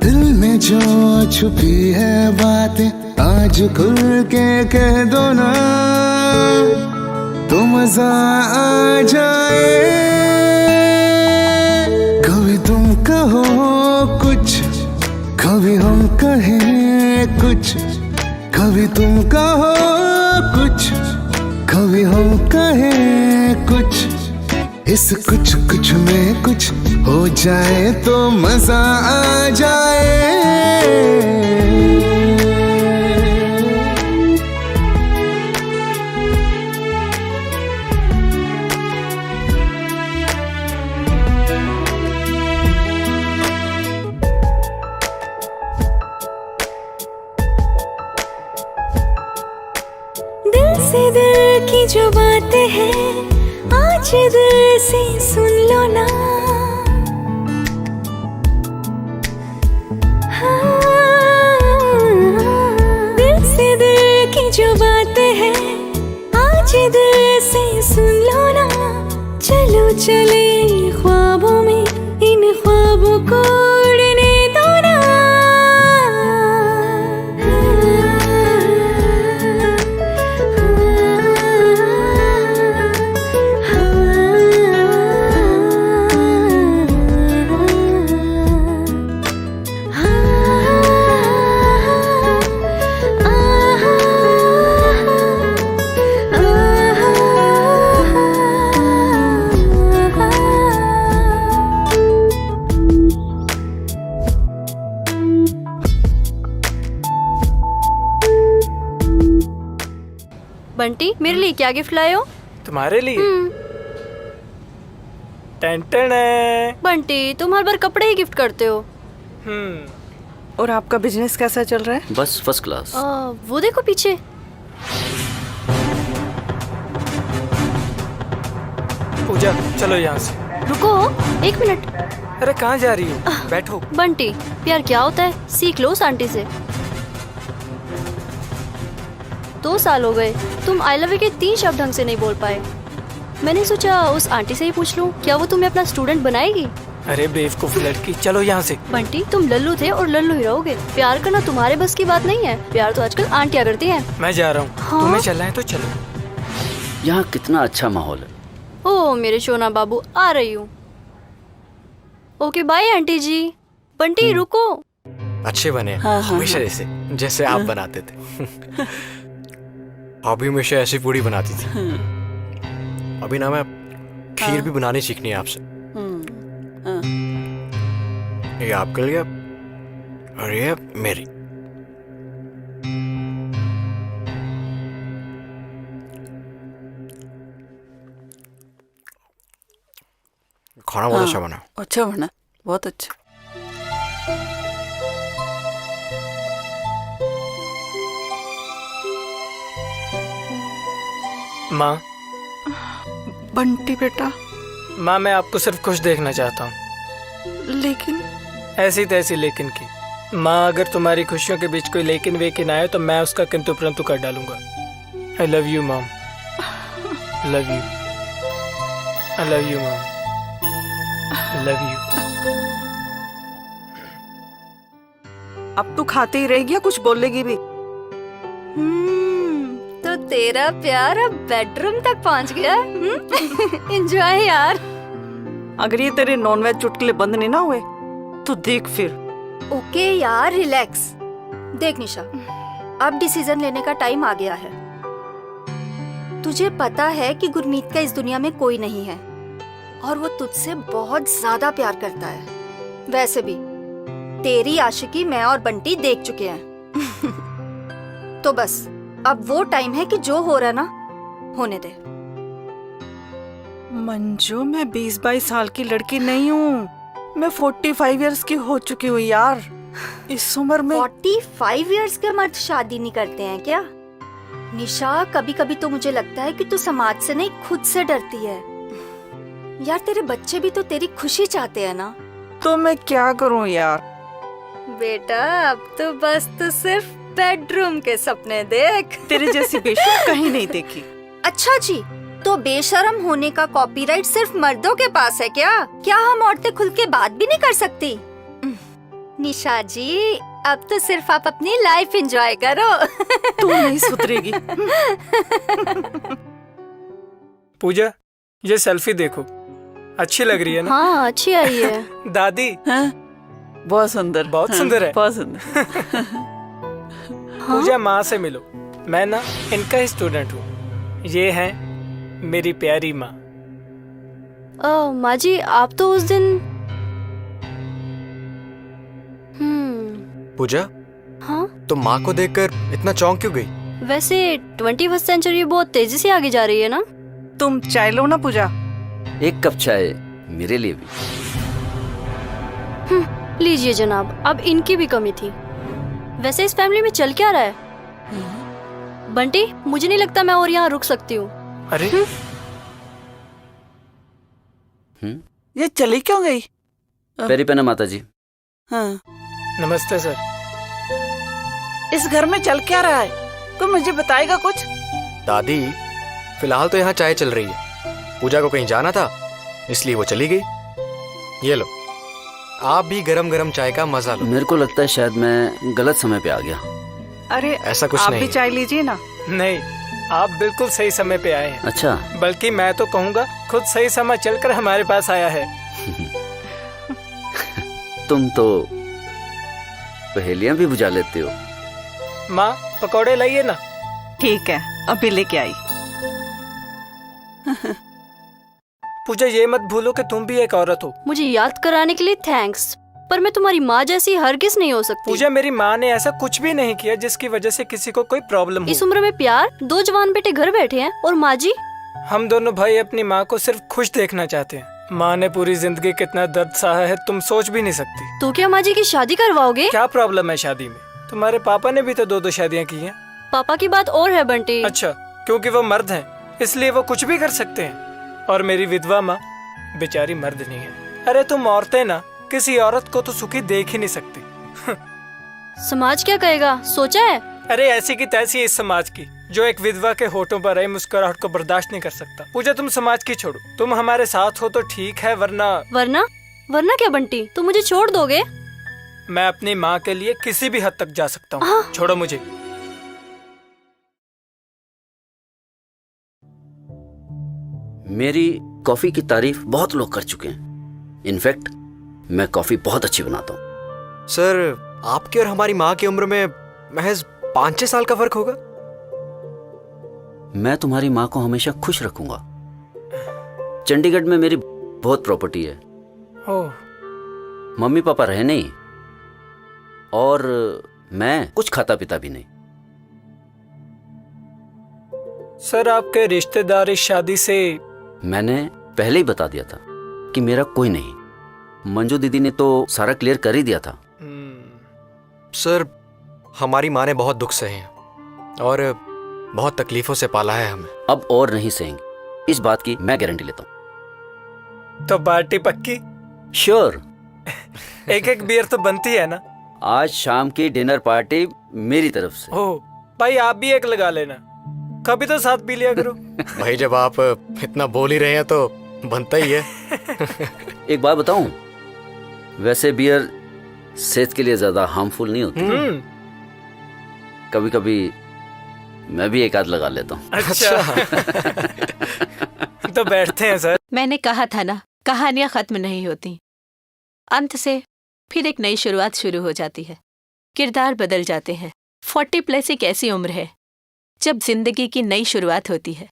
दिल में जो छुपी है बातें आज खुल के कह दो ना, तो मजा आ जाए। कभी तुम कहो कुछ, कभी हम कहें कुछ, कभी तुम कहो कुछ, कभी हम कहें कुछ। इस कुछ कुछ में कुछ हो जाए तो मजा आ जाए। से दिल की जो बातें हैं आज दिल से सुन लो ना। दिल से दिल की जो बातें हैं आज दिल से सुन लो ना। चलो चले ख्वाबों में इन ख्वाबों को उड़ने दो ना। बंटी, मेरे लिए क्या गिफ्ट लाए हो? तुम्हारे लिए? टन टन है। बंटी, तुम हर बार कपड़े ही गिफ्ट करते हो। और आपका बिजनेस कैसा चल रहा है? बस फर्स्ट क्लास। वो देखो पीछे। पूजा, चलो यहाँ से। रुको 1 मिनट। अरे कहाँ जा रही हो? बैठो। बंटी, प्यार क्या होता है सीख लो उस आंटी से। 2 साल हो गए, तुम आई लव यू के 3 शब्द ढंग से नहीं बोल पाए। मैंने सोचा उस आंटी से ही पूछ लूं, क्या वो तुम्हें अपना स्टूडेंट बनाएगी? अरे बेवकूफ लड़की, चलो यहाँ से। बंटी, तुम लल्लू थे और लल्लू ही रहोगे। प्यार करना तुम्हारे बस की बात नहीं है। प्यार तो आजकल आंटियां करती हैं। मैं जा रहा हूँ। हाँ? तुम्हें चलना है तो चलो। यहाँ कितना अच्छा माहौल है। ओ मेरे सोना बाबू, आ रही हूँ। ओके बाय आंटी जी। बंटी रुको। अच्छे बने हमेशा ऐसे जैसे आप बनाते थे। अभी हमेशा ऐसी पूड़ी बनाती थी। अभी ना मैं खीर भी बनानी सीखनी है आपसे। ये आपके लिए और ये मेरी। खाना बहुत अच्छा बना। अच्छा बना, बहुत अच्छा। माँ। बंटी बेटा। माँ, मैं आपको सिर्फ खुश देखना चाहता हूँ। लेकिन? ऐसी तैसी लेकिन की। माँ, अगर तुम्हारी खुशियों के बीच कोई लेकिन वेकिन आए तो मैं उसका किंतु परंतु कर डालूंगा। I love you mom. Love you. I love you mom. Love you. अब तू खाते ही रहेगी या कुछ बोलेगी भी? तो तेरा प्यार अब बेडरूम तक पहुंच गया। एंजॉय यार। अगर ये तेरे नॉनवेज चुटकुले बंद नहीं ना हुए तो देख फिर। ओके यार, रिलैक्स। देख निशा, अब डिसीजन लेने का टाइम आ गया है। तुझे पता है कि गुरमीत का इस दुनिया में कोई नहीं है और वो तुझसे बहुत ज्यादा प्यार करता है। वैसे भी तेरी आशिकी मैं और बंटी देख चुके हैं। तो बस अब वो टाइम है कि जो हो रहा ना होने दे। मंजू, मैं 20-22 साल की लड़की नहीं हूँ। मैं 45 इयर्स की हो चुकी हूँ यार। इस उम्र में 45 इयर्स के मर्द शादी नहीं करते हैं क्या? निशा, कभी कभी तो मुझे लगता है कि तू समाज से नहीं खुद से डरती है। यार तेरे बच्चे भी तो तेरी खुशी चाहते हैं ना। तो मैं क्या करूँ यार? बेटा, अब तो बस तू सिर्फ बेडरूम के सपने देख। तेरे जैसी बेशर्म कहीं नहीं देखी। अच्छा जी, तो बेशर्म होने का कॉपीराइट सिर्फ मर्दों के पास है क्या? क्या हम औरतें खुल के बात भी नहीं कर सकती? निशा जी, अब तो सिर्फ आप अपनी लाइफ एंजॉय करो। तू नहीं सुधरेगी। पूजा, ये सेल्फी देखो, अच्छी लग रही है ना? हाँ, अच्छी आई है। दादी। बहुत सुंदर। बहुत सुंदर है। बहुत सुंदर। पूजा माँ से मिलो, मैं ना इनका ही स्टूडेंट हूँ। ये हैं मेरी प्यारी माँ। माँ जी आप तो उस दिन पूजा, हाँ तुम माँ को देखकर इतना चौंक क्यों गई? वैसे 21st सेंचुरी बहुत तेजी से आगे जा रही है ना। तुम चाय लो ना पूजा। एक कप चाय मेरे लिए भी। लीजिए जनाब, अब इनकी भी कमी थी। वैसे इस फैमिली में चल क्या रहा है? बंटी, मुझे नहीं लगता मैं और यहाँ रुक सकती हूँ। अरे ये चली क्यों गई? पेरी पेना माता जी। हाँ। नमस्ते सर। इस घर में चल क्या रहा है? कोई मुझे बताएगा कुछ? दादी, फिलहाल तो यहाँ चाय चल रही है। पूजा को कहीं जाना था इसलिए वो चली गई। ये लो, आप भी गरम गरम चाय का मजा लो। मेरे को लगता है शायद मैं गलत समय पे आ गया। अरे ऐसा कुछ आप नहीं भी है। चाय लीजिए ना। नहीं, आप बिल्कुल सही समय पे आए हैं। अच्छा, बल्कि मैं तो कहूँगा खुद सही समय चलकर हमारे पास आया है। तुम तो पहेलियां भी बुझा लेते हो। माँ, पकौड़े लाइए ना। ठीक है, अभी लेके आई। पूजा, ये मत भूलो कि तुम भी एक औरत हो। मुझे याद कराने के लिए थैंक्स, पर मैं तुम्हारी माँ जैसी हरगिज नहीं हो सकती। पूजा, मेरी माँ ने ऐसा कुछ भी नहीं किया जिसकी वजह से किसी को कोई प्रॉब्लम हो। इस उम्र में प्यार, 2 जवान बेटे घर बैठे हैं और माँ जी। हम दोनों भाई अपनी माँ को सिर्फ खुश देखना चाहते हैं। माँ ने पूरी जिंदगी कितना दर्द सहा है तुम सोच भी नहीं सकती। तो क्या माँ जी की शादी करवाओगे? क्या प्रॉब्लम है शादी में? तुम्हारे पापा ने भी तो 2 शादियाँ की हैं। पापा की बात और है बंटी। अच्छा, क्योंकि वो मर्द हैं इसलिए वो कुछ भी कर सकते हैं, और मेरी विधवा माँ बेचारी मर्द नहीं है। अरे तुम औरतें ना किसी औरत को तो सुखी देख ही नहीं सकती। समाज क्या कहेगा, सोचा है? अरे ऐसी की तैसी इस समाज की जो एक विधवा के होठों पर आई मुस्कुराहट को बर्दाश्त नहीं कर सकता। पूजा, तुम समाज की छोड़ो, तुम हमारे साथ हो तो ठीक है, वरना वरना क्या बंटी, तुम मुझे छोड़ दोगे? मैं अपनी माँ के लिए किसी भी हद तक जा सकता हूँ। छोड़ो मुझे। मेरी कॉफी की तारीफ बहुत लोग कर चुके हैं। इनफैक्ट मैं कॉफी बहुत अच्छी बनाता हूँ। सर, आपकी और हमारी माँ की उम्र में महज 5-6 साल का फर्क होगा। मैं तुम्हारी माँ को हमेशा खुश रखूंगा। चंडीगढ़ में मेरी बहुत प्रॉपर्टी है। ओह। मम्मी पापा रहे नहीं, और मैं कुछ खाता पीता भी नहीं। सर, आपके रिश्तेदार इस शादी से? मैंने पहले ही बता दिया था कि मेरा कोई नहीं। मंजू दीदी ने तो सारा क्लियर कर ही दिया था। सर, हमारी माँ ने बहुत दुख सहे हैं और बहुत तकलीफों से पाला है हमें। अब और नहीं सहेंगे, इस बात की मैं गारंटी लेता हूँ। तो पार्टी पक्की? श्योर। एक बियर तो बनती है ना? आज शाम की डिनर पार्टी मेरी तरफ से। ओह भाई, आप भी एक लगा लेना, कभी तो साथ पी लिया करो। भाई, जब आप इतना बोल ही रहे हैं तो बनता ही है। एक बात बताऊं, वैसे बियर सेहत के लिए ज्यादा हार्मफुल नहीं होती। कभी कभी मैं भी एक आध लगा लेता हूँ। अच्छा। तो बैठते हैं सर। मैंने कहा था ना, कहानियां खत्म नहीं होती, अंत से फिर एक नई शुरुआत शुरू हो जाती है। किरदार बदल जाते हैं। 40+ एक ऐसी उम्र है जब जिंदगी की नई शुरुआत होती है,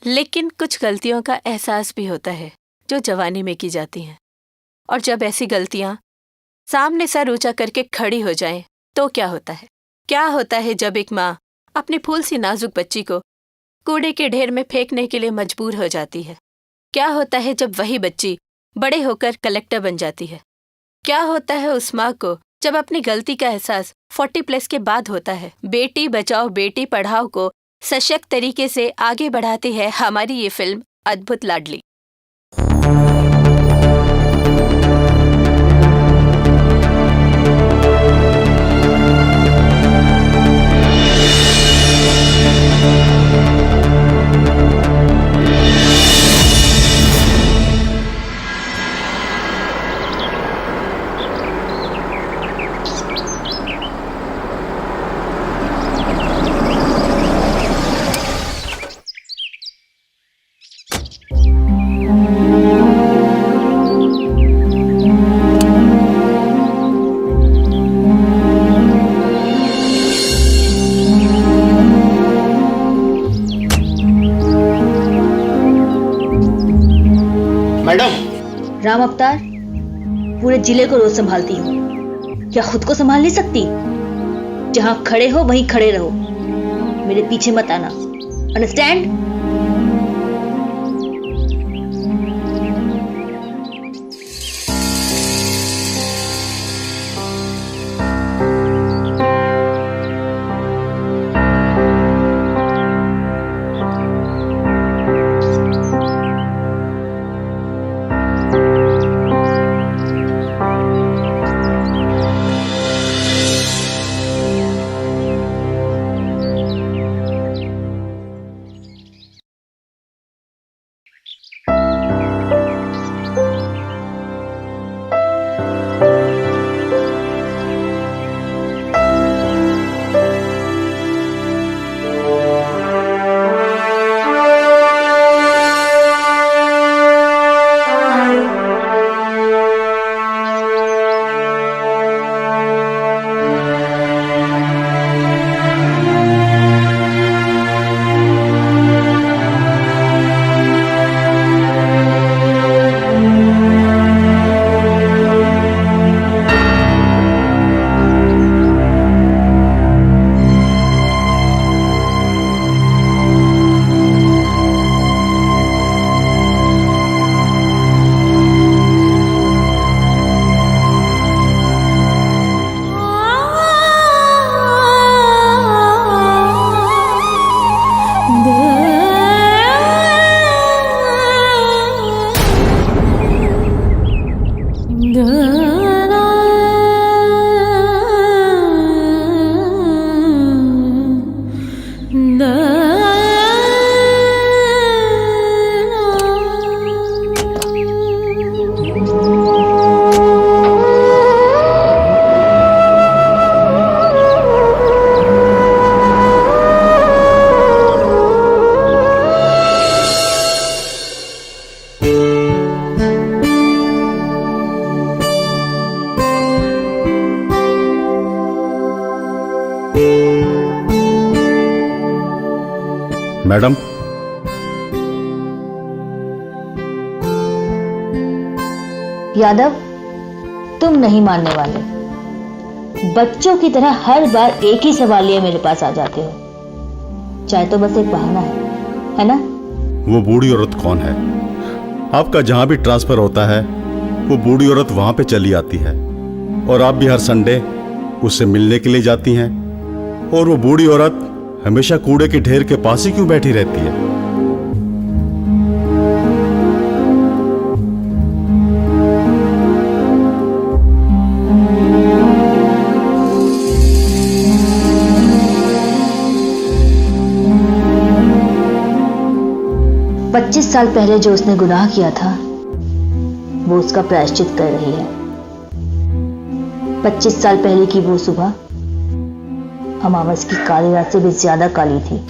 लेकिन कुछ गलतियों का एहसास भी होता है जो जवानी में की जाती हैं। और जब ऐसी गलतियां सामने सर ऊंचा करके खड़ी हो जाएं, तो क्या होता है? क्या होता है जब एक माँ अपनी फूल सी नाजुक बच्ची को कूड़े के ढेर में फेंकने के लिए मजबूर हो जाती है? क्या होता है जब वही बच्ची बड़े होकर कलेक्टर बन जाती है? क्या होता है उस माँ को जब अपनी गलती का एहसास 40+ के बाद होता है? बेटी बचाओ बेटी पढ़ाओ को सशक्त तरीके से आगे बढ़ाती है हमारी ये फिल्म अद्भुत लाडली। मैडम। राम अवतार, पूरे जिले को रोज संभालती हूँ, क्या खुद को संभाल नहीं सकती? जहां खड़े हो वहीं खड़े रहो, मेरे पीछे मत आना। अंडरस्टैंड? मैडम, यादव, तुम नहीं मानने वाले। बच्चों की तरह हर बार एक ही सवाल लिए मेरे पास आ जाते हो। चाहे तो बस एक बहाना है ना? वो बूढ़ी औरत कौन है? आपका जहां भी ट्रांसफर होता है वो बूढ़ी औरत वहां पे चली आती है और आप भी हर संडे उससे मिलने के लिए जाती हैं। और वो बूढ़ी औरत हमेशा कूड़े के ढेर के पास ही क्यों बैठी रहती है? पच्चीस साल पहले जो उसने गुनाह किया था वो उसका प्रायश्चित कर रही है। 25 साल पहले की वो सुबह अमावस की काली रात से भी ज्यादा काली थी।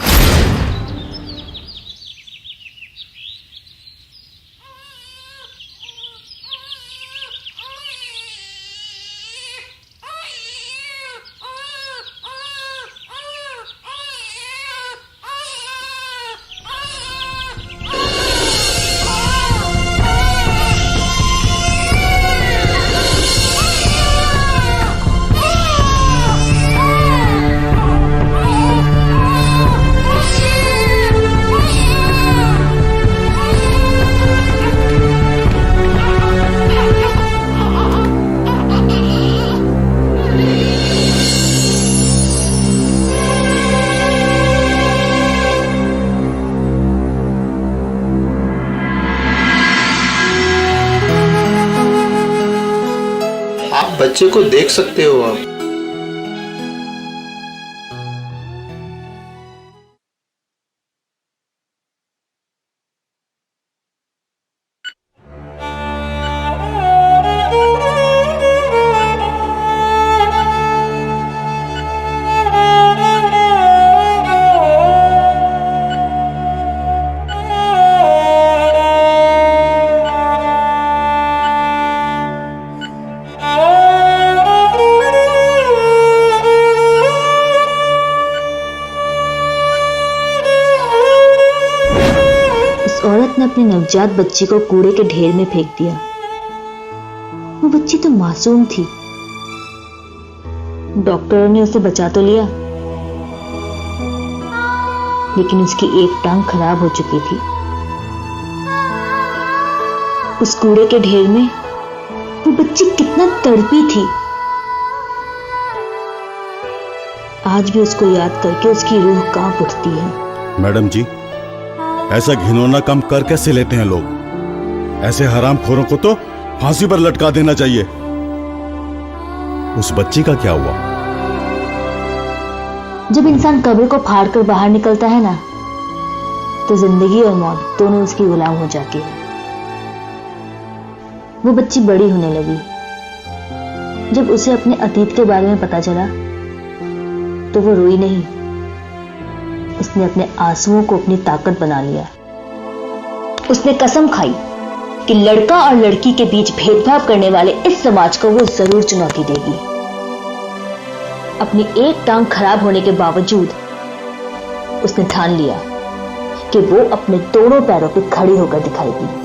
बच्चे को देख सकते हो आप। औरत ने अपने नवजात बच्ची को कूड़े के ढेर में फेंक दिया। वो बच्ची तो मासूम थी। डॉक्टरों ने उसे बचा तो लिया, लेकिन उसकी एक टांग खराब हो चुकी थी। उस कूड़े के ढेर में वो बच्ची कितना तड़पी थी। आज भी उसको याद करके उसकी रूह कांप उठती है। मैडम जी, ऐसा घिनौना काम कर कैसे लेते हैं लोग? ऐसे हरामखोरों को तो फांसी पर लटका देना चाहिए। उस बच्ची का क्या हुआ? जब इंसान कब्र को फाड़ कर बाहर निकलता है ना, तो जिंदगी और मौत दोनों उसकी गुलाम हो जाती है। वो बच्ची बड़ी होने लगी। जब उसे अपने अतीत के बारे में पता चला तो वो रोई नहीं, उसने अपने आंसुओं को अपनी ताकत बना लिया। उसने कसम खाई कि लड़का और लड़की के बीच भेदभाव करने वाले इस समाज को वो जरूर चुनौती देगी। अपनी एक टांग खराब होने के बावजूद उसने ठान लिया कि वो अपने दोनों पैरों पर खड़ी होकर दिखाएगी।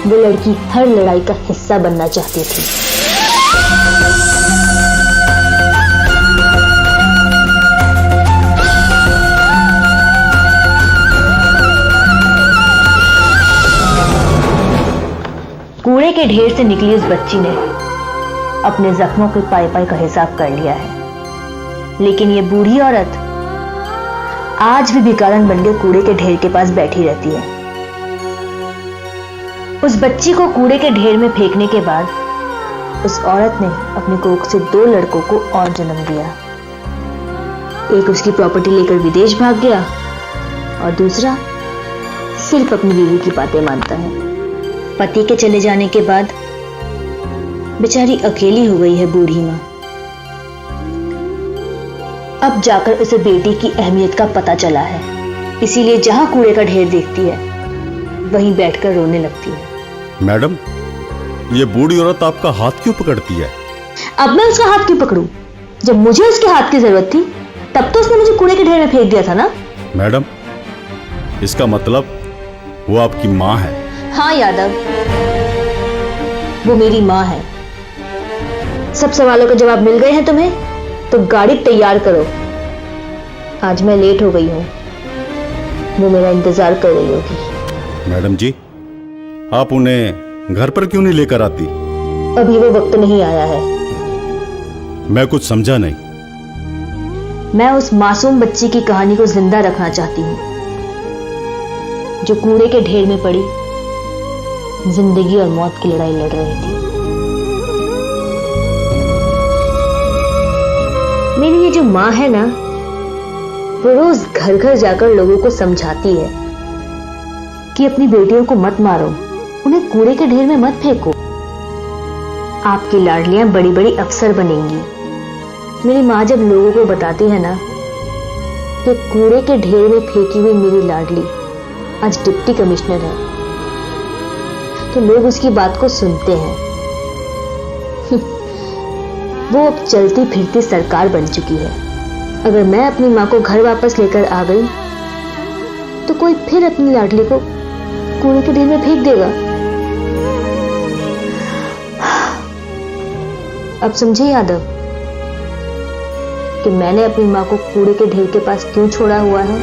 वो लड़की हर लड़ाई का हिस्सा बनना चाहती थी। कूड़े के ढेर से निकली उस बच्ची ने अपने जख्मों के पाई पाई का हिसाब कर लिया है, लेकिन ये बूढ़ी औरत आज भी भिखारन बनकर कूड़े के ढेर के पास बैठी रहती है। उस बच्ची को कूड़े के ढेर में फेंकने के बाद उस औरत ने अपनी कोख से 2 लड़कों को और जन्म दिया। एक उसकी प्रॉपर्टी लेकर विदेश भाग गया और दूसरा सिर्फ अपनी बीवी की बातें मानता है। पति के चले जाने के बाद बेचारी अकेली हो गई है बूढ़ी मां। अब जाकर उसे बेटी की अहमियत का पता चला है, इसीलिए जहां कूड़े का ढेर देखती है वहीं बैठकर रोने लगती है। मैडम, ये बूढ़ी औरत आपका हाथ क्यों पकड़ती है? अब मैं उसका हाथ क्यों पकड़ूं? जब मुझे उसके हाथ की जरूरत थी तब तो उसने मुझे कूड़े के ढेर में फेंक दिया था ना। मैडम, इसका मतलब वो आपकी माँ है? हाँ यादव, वो मेरी माँ है। सब सवालों के जवाब मिल गए हैं तुम्हें, तो गाड़ी तैयार करो। आज मैं लेट हो गई हूँ, वो मेरा इंतजार कर रही होगी। मैडम जी, आप उन्हें घर पर क्यों नहीं लेकर आती? अभी वो वक्त नहीं आया है। मैं कुछ समझा नहीं। मैं उस मासूम बच्ची की कहानी को जिंदा रखना चाहती हूँ, जो कूड़े के ढेर में पड़ी जिंदगी और मौत की लड़ाई लड़ रही थी। मेरी ये जो माँ है ना, वो रोज घर घर जाकर लोगों को समझाती है कि अपनी बेटियों को मत मारो, उन्हें कूड़े के ढेर में मत फेंको। आपकी लाडलियां बड़ी बड़ी अफसर बनेंगी। मेरी माँ जब लोगों को बताती है ना कि कूड़े के ढेर में फेंकी हुई मेरी लाडली आज डिप्टी कमिश्नर है, तो लोग उसकी बात को सुनते हैं। वो अब चलती फिरती सरकार बन चुकी है। अगर मैं अपनी माँ को घर वापस लेकर आ गई तो कोई फिर अपनी लाडली को कूड़े के ढेर में फेंक देगा। अब समझे यादव कि मैंने अपनी माँ को कूड़े के ढेर के पास क्यों छोड़ा हुआ है?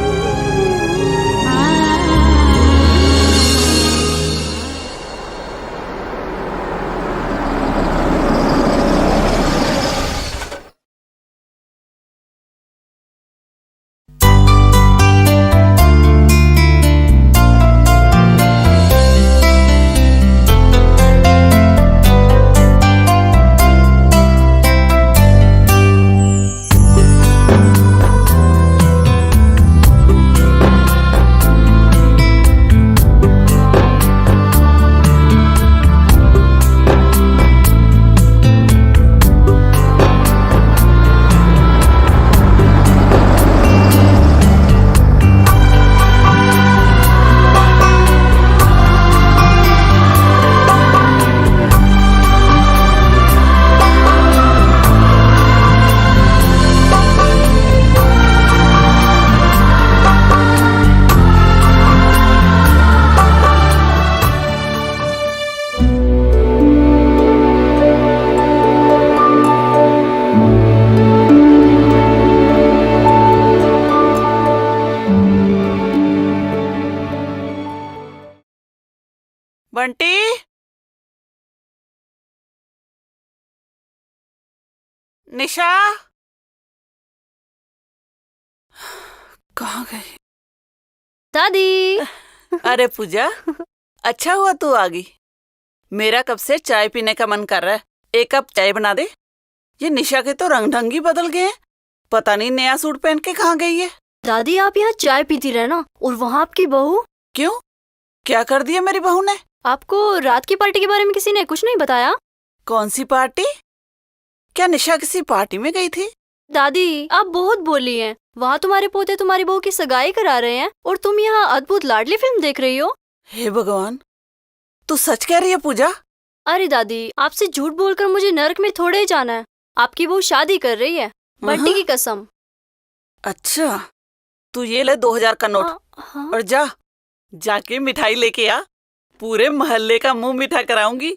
बंटी, निशा, कहाँ गई? दादी। अरे पूजा, अच्छा हुआ तू आ गई। मेरा कब से चाय पीने का मन कर रहा है। एक कप चाय बना दे। ये निशा के तो रंग ढंग ही बदल गए हैं। पता नहीं नया सूट पहन के कहाँ गई है। दादी आप यहाँ चाय पीती रहना, और वहाँ आपकी बहू। क्यों, क्या कर दिया मेरी बहू ने? आपको रात की पार्टी के बारे में किसी ने कुछ नहीं बताया? कौन सी पार्टी? क्या निशा किसी पार्टी में गई थी? दादी आप बहुत बोली हैं। वहाँ तुम्हारे पोते तुम्हारी बहू की सगाई करा रहे हैं और तुम यहाँ अद्भुत लाडली फिल्म देख रही हो। हे भगवान, तू सच कह रही है पूजा? अरे दादी आपसे झूठ बोलकर मुझे नरक में थोड़े ही जाना है। आपकी बहू शादी कर रही है, बंटी की कसम। अच्छा, तू ये ले 2000 का नोट और जाके मिठाई लेके आ। पूरे मोहल्ले का मुंह मीठा कराऊंगी।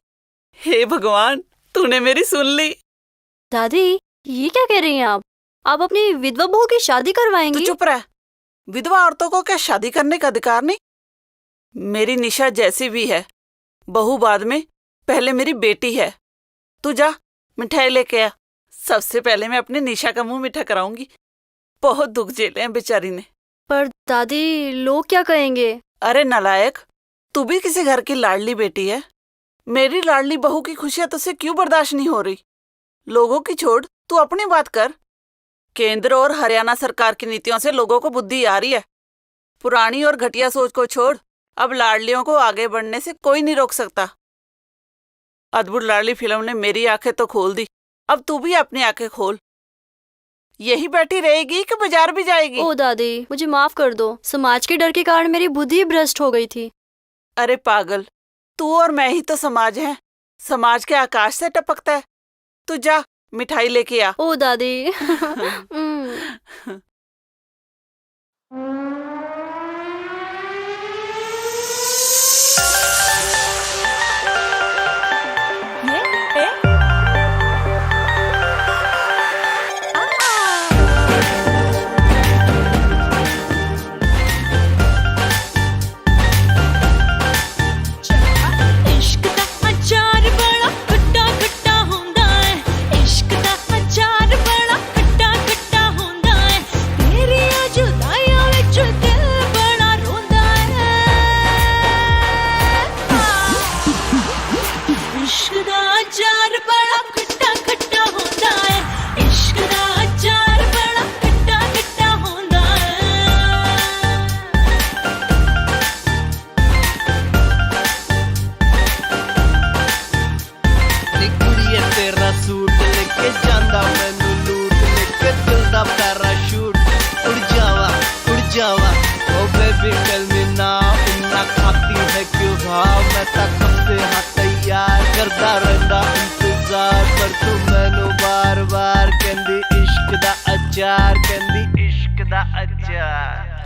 हे भगवान, तूने मेरी सुन ली। दादी ये क्या कह रही हैं आप? आप अपनी विधवा बहू की शादी करवाएंगी? तू चुप रह। विधवा औरतों को क्या शादी करने का अधिकार नहीं? मेरी निशा जैसी भी है, बहू बाद में, पहले मेरी बेटी है। तू जा मिठाई लेके आ। सबसे पहले मैं अपनी निशा का मुंह मीठा कराऊंगी। बहुत दुख झेले हैं बेचारी ने। पर दादी लोग क्या कहेंगे? अरे नालायक, तू भी किसी घर की लाडली बेटी है। मेरी लाडली बहू की खुशियां तुझसे क्यों बर्दाश्त नहीं हो रही? लोगों की छोड़, तू अपनी बात कर। केंद्र और हरियाणा सरकार की नीतियों से लोगों को बुद्धि आ रही है। पुरानी और घटिया सोच को छोड़। अब लाडलियों को आगे बढ़ने से कोई नहीं रोक सकता। अद्भुत लाडली फिल्म ने मेरी आंखें तो खोल दी। अब तू भी अपनी आंखें खोल। यही बैठी रहेगी कि बाजार भी जाएगी? ओ दादी मुझे माफ कर दो। समाज के डर के कारण मेरी बुद्धि भ्रष्ट हो गई थी। अरे पागल, तू और मैं ही तो समाज हैं। समाज के आकाश से टपकता है। तू जा मिठाई लेके आ। ओ दादी।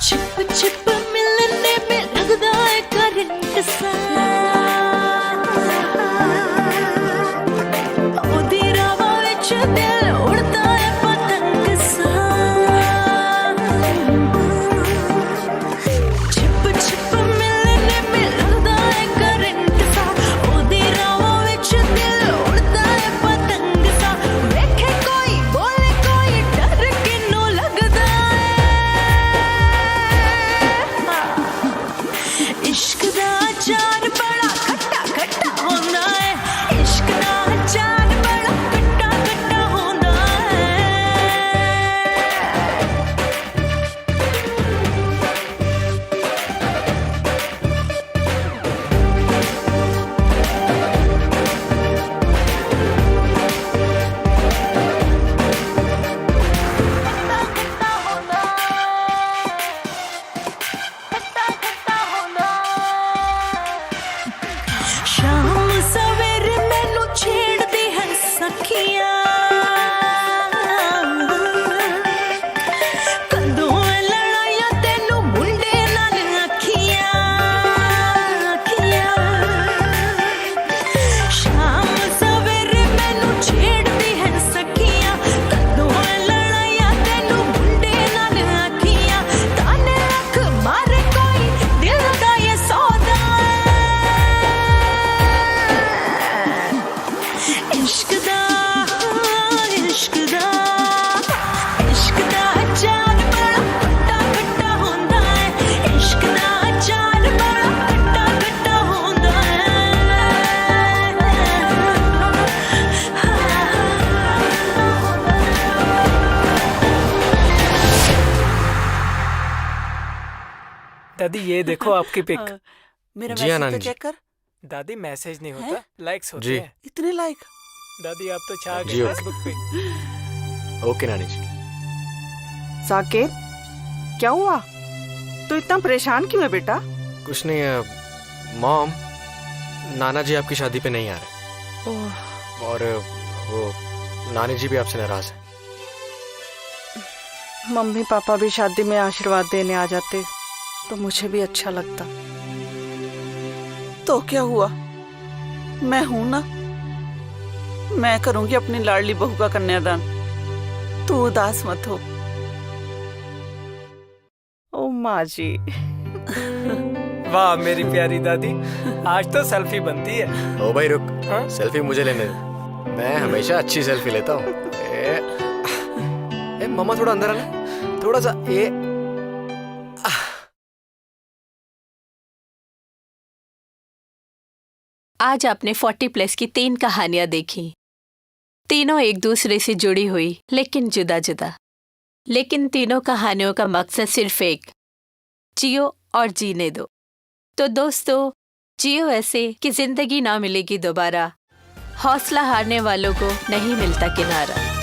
छिप छिप मिलने में लगदा है करंट सा। ओदी रावा विच दिल उड़दा है पतंग सा। छिप छिप मिलने में लगदा है करंट सा। ओदी रावा विच दिल उड़दा है पतंग सा। वेखे कोई बोले कोई डर किन्नू लगदा है। दादी ये देखो आपकी पिक। जी मेरा मैसेज नानी तो जी। चेक कर। दादी मैसेज नहीं हैं? होता, लाइक्स होते जी। हैं। इतने लाइक। दादी आप तो छा जी, गए ओके। फेसबुक पे। ओके नानी जी। साकेत, क्या हुआ? तो इतना परेशान क्यों है बेटा? कुछ नहीं मॉम, नाना जी आपकी शादी पे नहीं आ रहे ओह, और वो नानी जी भी आपसे नाराज है। मम्मी पापा भी शादी में आशीर्वाद देने आ जाते तो मुझे भी अच्छा लगता। तो क्या हुआ, मैं हूं ना, मैं करूंगी अपनी लाडली बहू का कन्यादान। तू उदास मत हो। ओ माँ जी। वाह मेरी प्यारी दादी, आज तो सेल्फी बनती है। ओ भाई रुक, हाँ? सेल्फी मुझे लेने दे, मैं हमेशा अच्छी सेल्फी लेता हूँ। मम्मा थोड़ा अंदर आना, थोड़ा सा ये। आज आपने 40+ की 3 कहानियां देखी। तीनों एक दूसरे से जुड़ी हुई लेकिन जुदा जुदा। लेकिन तीनों कहानियों का मकसद सिर्फ एक, जियो और जीने दो। तो दोस्तों, जियो ऐसे कि जिंदगी ना मिलेगी दोबारा। हौसला हारने वालों को नहीं मिलता किनारा।